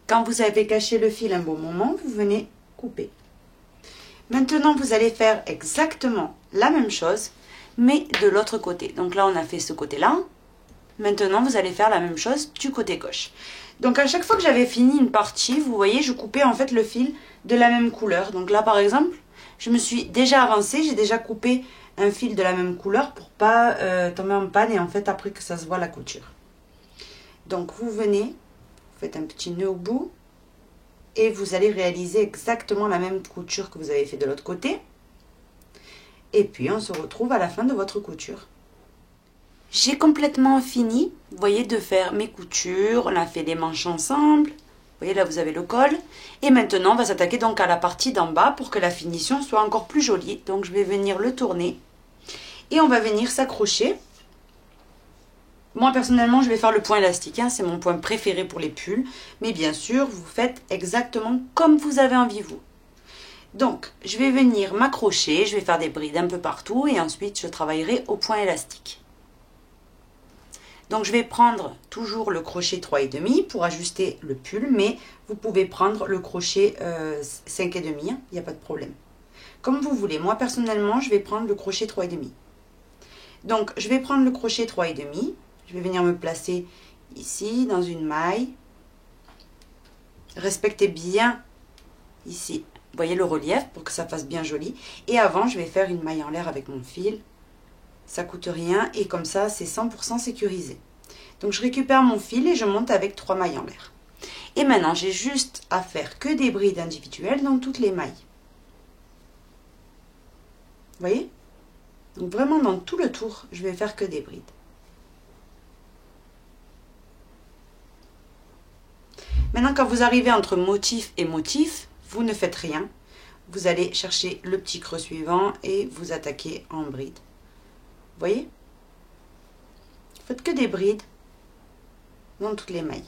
Quand vous avez caché le fil un bon moment, vous venez couper. Maintenant, vous allez faire exactement la même chose, mais de l'autre côté. Donc là, on a fait ce côté-là. Maintenant, vous allez faire la même chose du côté gauche. Donc à chaque fois que j'avais fini une partie, vous voyez, je coupais en fait le fil de la même couleur. Donc là, par exemple, je me suis déjà avancée, j'ai déjà coupé un fil de la même couleur pour pas tomber en panne et en fait après que ça se voit la couture. Donc vous venez, faites un petit nœud au bout et vous allez réaliser exactement la même couture que vous avez fait de l'autre côté. Et puis on se retrouve à la fin de votre couture. J'ai complètement fini, vous voyez, de faire mes coutures. On a fait les manches ensemble. Vous voyez, là vous avez le col. Et maintenant on va s'attaquer donc à la partie d'en bas pour que la finition soit encore plus jolie. Donc je vais venir le tourner et on va venir s'accrocher. Moi, personnellement, je vais faire le point élastique. Hein, c'est mon point préféré pour les pulls. Mais bien sûr, vous faites exactement comme vous avez envie, vous. Donc, je vais venir m'accrocher. Je vais faire des brides un peu partout. Et ensuite, je travaillerai au point élastique. Donc, je vais prendre toujours le crochet 3,5 pour ajuster le pull. Mais vous pouvez prendre le crochet 5,5. Il n'y a pas de problème. Comme vous voulez. Moi, personnellement, je vais prendre le crochet 3,5. Donc, je vais prendre le crochet 3,5. Je vais venir me placer ici, dans une maille. Respectez bien ici, vous voyez le relief pour que ça fasse bien joli. Et avant, je vais faire une maille en l'air avec mon fil. Ça coûte rien et comme ça, c'est 100% sécurisé. Donc, je récupère mon fil et je monte avec 3 mailles en l'air. Et maintenant, j'ai juste à faire que des brides individuelles dans toutes les mailles. Vous voyez? Donc, vraiment, dans tout le tour, je vais faire que des brides. Maintenant, quand vous arrivez entre motif et motif, vous ne faites rien. vous allez chercher le petit creux suivant et vous attaquez en bride. Vous voyez? Faites que des brides dans toutes les mailles.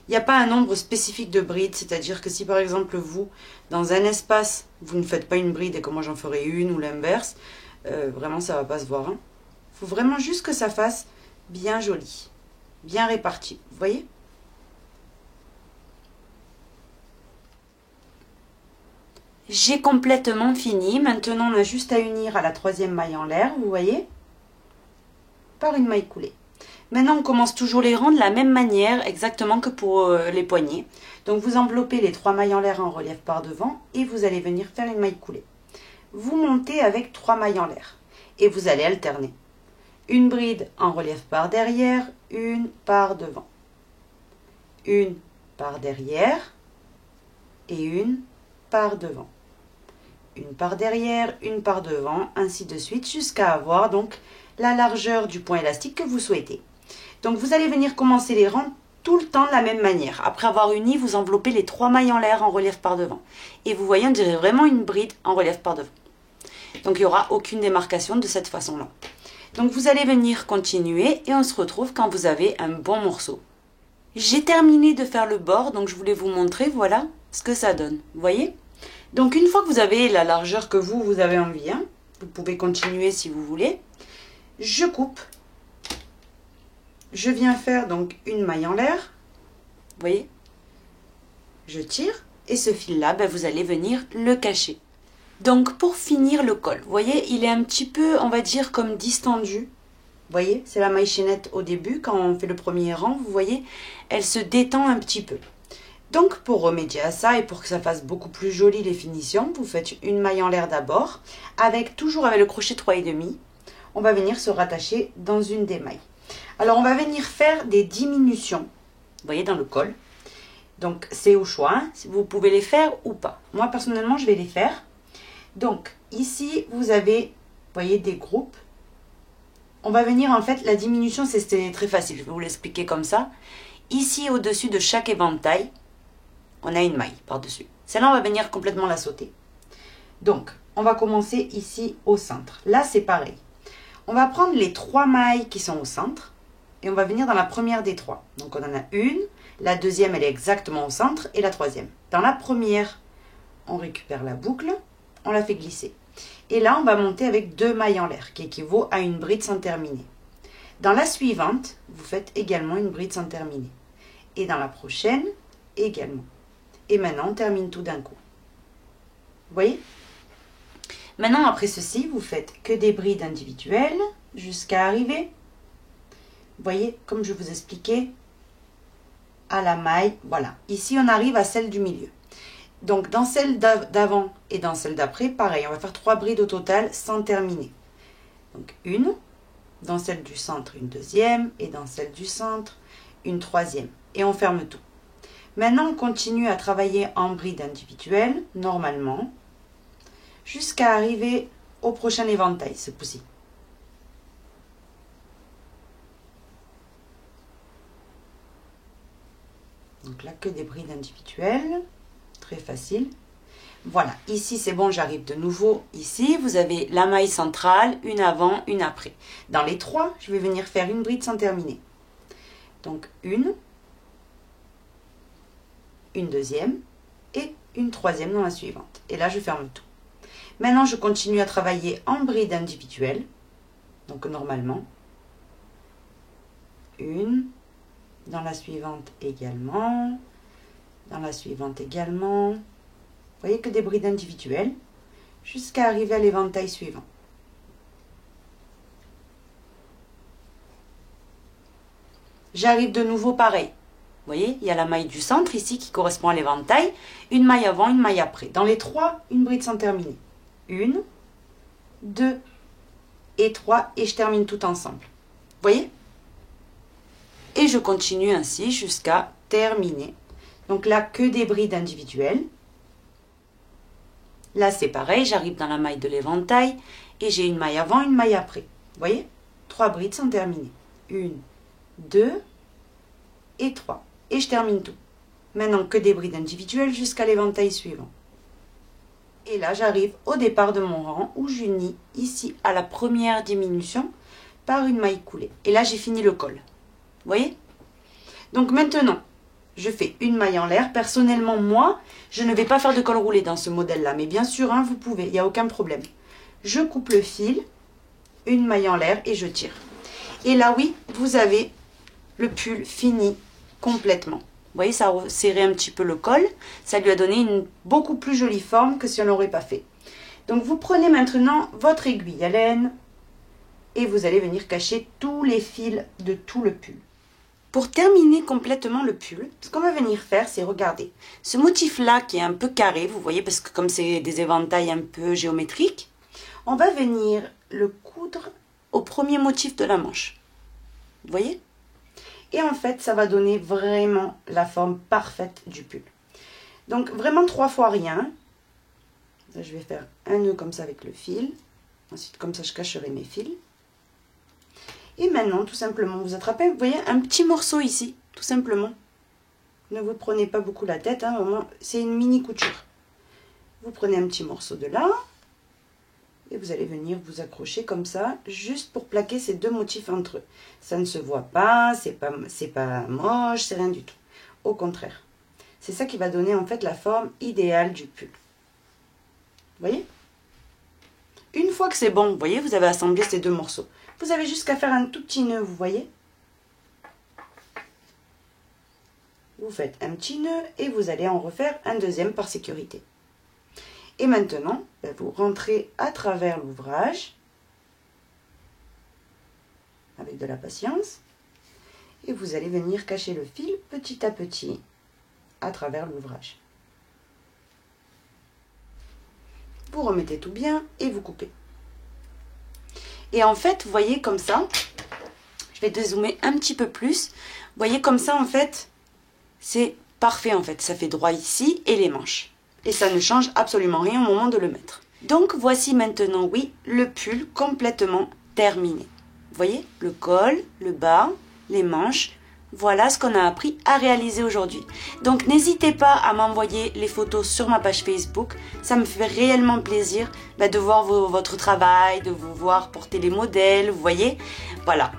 Il n'y a pas un nombre spécifique de brides, c'est-à-dire que si par exemple vous, dans un espace, vous ne faites pas une bride et que moi j'en ferai une ou l'inverse, vraiment ça ne va pas se voir. Il faut vraiment juste que ça fasse bien joli, bien réparti. Vous voyez? J'ai complètement fini. Maintenant, on a juste à unir à la troisième maille en l'air, vous voyez, par une maille coulée. Maintenant, on commence toujours les rangs de la même manière, exactement que pour les poignets. Donc, vous enveloppez les 3 mailles en l'air en relief par devant et vous allez venir faire une maille coulée. Vous montez avec 3 mailles en l'air et vous allez alterner. Une bride en relief par derrière, une par devant. Une par derrière et une par devant. Une par derrière, une par devant, ainsi de suite, jusqu'à avoir donc la largeur du point élastique que vous souhaitez. Donc vous allez venir commencer les rangs tout le temps de la même manière. Après avoir uni, vous enveloppez les 3 mailles en l'air en relief par devant. Et vous voyez, on dirait vraiment une bride en relief par devant. Donc il n'y aura aucune démarcation de cette façon-là. Donc vous allez venir continuer et on se retrouve quand vous avez un bon morceau. J'ai terminé de faire le bord, donc je voulais vous montrer, voilà ce que ça donne. Vous voyez? Donc une fois que vous avez la largeur que vous avez envie, vous pouvez continuer si vous voulez. Je coupe. Je viens faire donc une maille en l'air. Vous voyez? Je tire et ce fil-là, vous allez venir le cacher. Donc pour finir le col, vous voyez, il est un petit peu, on va dire, comme distendu. Vous voyez, c'est la maille chaînette au début, quand on fait le premier rang, vous voyez, elle se détend un petit peu. Donc pour remédier à ça et pour que ça fasse beaucoup plus joli les finitions, vous faites une maille en l'air d'abord, toujours avec le crochet 3,5. On va venir se rattacher dans une des mailles. Alors on va venir faire des diminutions, vous voyez, dans le col. Donc c'est au choix, si vous pouvez les faire ou pas. Moi personnellement je vais les faire. Donc ici vous avez, vous voyez, des groupes. On va venir, en fait, la diminution c'est très facile, je vais vous l'expliquer comme ça. Ici au-dessus de chaque éventail, on a une maille par-dessus. Celle-là on va venir complètement la sauter. Donc on va commencer ici au centre. Là c'est pareil. On va prendre les 3 mailles qui sont au centre et on va venir dans la première des 3. Donc on en a une, la deuxième elle est exactement au centre et la troisième. Dans la première, on récupère la boucle, on la fait glisser. Et là on va monter avec 2 mailles en l'air qui équivaut à une bride sans terminer. Dans la suivante, vous faites également une bride sans terminer. Et dans la prochaine, également. Et maintenant on termine tout d'un coup. Vous voyez ? Maintenant, après ceci, vous faites que des brides individuelles jusqu'à arriver, vous voyez, comme je vous expliquais, à la maille. Voilà, ici on arrive à celle du milieu. Donc dans celle d'avant et dans celle d'après, pareil, on va faire 3 brides au total sans terminer. Donc une, dans celle du centre, une deuxième, et dans celle du centre, une troisième. Et on ferme tout. Maintenant, on continue à travailler en bride individuelle, normalement, jusqu'à arriver au prochain éventail, ce coup-ci. Donc là, que des brides individuelles, très facile. Voilà, ici c'est bon, j'arrive de nouveau ici. Vous avez la maille centrale, une avant, une après. Dans les 3, je vais venir faire une bride sans terminer. Donc une deuxième et une troisième dans la suivante. Et là, je ferme tout. Maintenant, je continue à travailler en bride individuelle. Donc, normalement, une, dans la suivante également, dans la suivante également. Vous voyez que des brides individuelles jusqu'à arriver à l'éventail suivant. J'arrive de nouveau pareil. Vous voyez, il y a la maille du centre ici qui correspond à l'éventail. Une maille avant, une maille après. Dans les 3, une bride sans terminer. 1, 2 et 3 et je termine tout ensemble. Vous voyez? Et je continue ainsi jusqu'à terminer. Donc là, que des brides individuelles. Là, c'est pareil, j'arrive dans la maille de l'éventail et j'ai une maille avant, une maille après. Vous voyez? 3 brides sans terminer. 1, 2 et 3. Et je termine tout. Maintenant, que des brides individuelles jusqu'à l'éventail suivant. Et là, j'arrive au départ de mon rang où j'unis ici à la première diminution par une maille coulée. Et là, j'ai fini le col. Vous voyez? Donc maintenant, je fais une maille en l'air. Personnellement, moi, je ne vais pas faire de col roulé dans ce modèle-là. Mais bien sûr, hein, vous pouvez, il n'y a aucun problème. Je coupe le fil, une maille en l'air et je tire. Et là, oui, vous avez le pull fini complètement. Vous voyez, ça a resserré un petit peu le col. Ça lui a donné une beaucoup plus jolie forme que si on ne l'aurait pas fait. Donc, vous prenez maintenant votre aiguille à laine et vous allez venir cacher tous les fils de tout le pull. Pour terminer complètement le pull, ce qu'on va venir faire, c'est regarder. Ce motif-là qui est un peu carré, vous voyez, parce que comme c'est des éventails un peu géométriques, on va venir le coudre au premier motif de la manche. Vous voyez? Et en fait, ça va donner vraiment la forme parfaite du pull. Donc, vraiment 3 fois rien. Là, je vais faire un nœud comme ça avec le fil. Ensuite, comme ça, je cacherai mes fils. Et maintenant, tout simplement, vous attrapez, vous voyez, un petit morceau ici, tout simplement. Ne vous prenez pas beaucoup la tête, hein, vraiment, c'est une mini couture. Vous prenez un petit morceau de là. Et vous allez venir vous accrocher comme ça, juste pour plaquer ces deux motifs entre eux. Ça ne se voit pas, c'est pas moche, c'est rien du tout. Au contraire. C'est ça qui va donner en fait la forme idéale du pull. Vous voyez? Une fois que c'est bon, vous voyez, vous avez assemblé ces deux morceaux. Vous avez juste qu'à faire un tout petit nœud, vous voyez? Vous faites un petit nœud et vous allez en refaire un deuxième par sécurité. Et maintenant, vous rentrez à travers l'ouvrage avec de la patience et vous allez venir cacher le fil petit à petit à travers l'ouvrage. Vous remettez tout bien et vous coupez. Et en fait, vous voyez comme ça, je vais dézoomer un petit peu plus. Vous voyez comme ça, en fait, c'est parfait en fait. Ça fait droit ici et les manches. Et ça ne change absolument rien au moment de le mettre. Donc voici maintenant, oui, le pull complètement terminé. Vous voyez, le col, le bas, les manches. Voilà ce qu'on a appris à réaliser aujourd'hui. Donc n'hésitez pas à m'envoyer les photos sur ma page Facebook. Ça me fait réellement plaisir de voir votre travail, de vous voir porter les modèles, vous voyez. Voilà.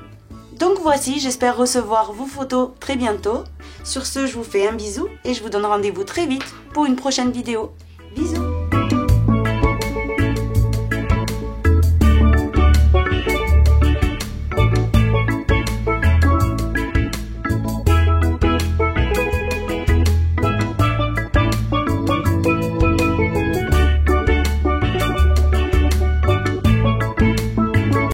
Donc voici, j'espère recevoir vos photos très bientôt. Sur ce, je vous fais un bisou et je vous donne rendez-vous très vite pour une prochaine vidéo. Bisous!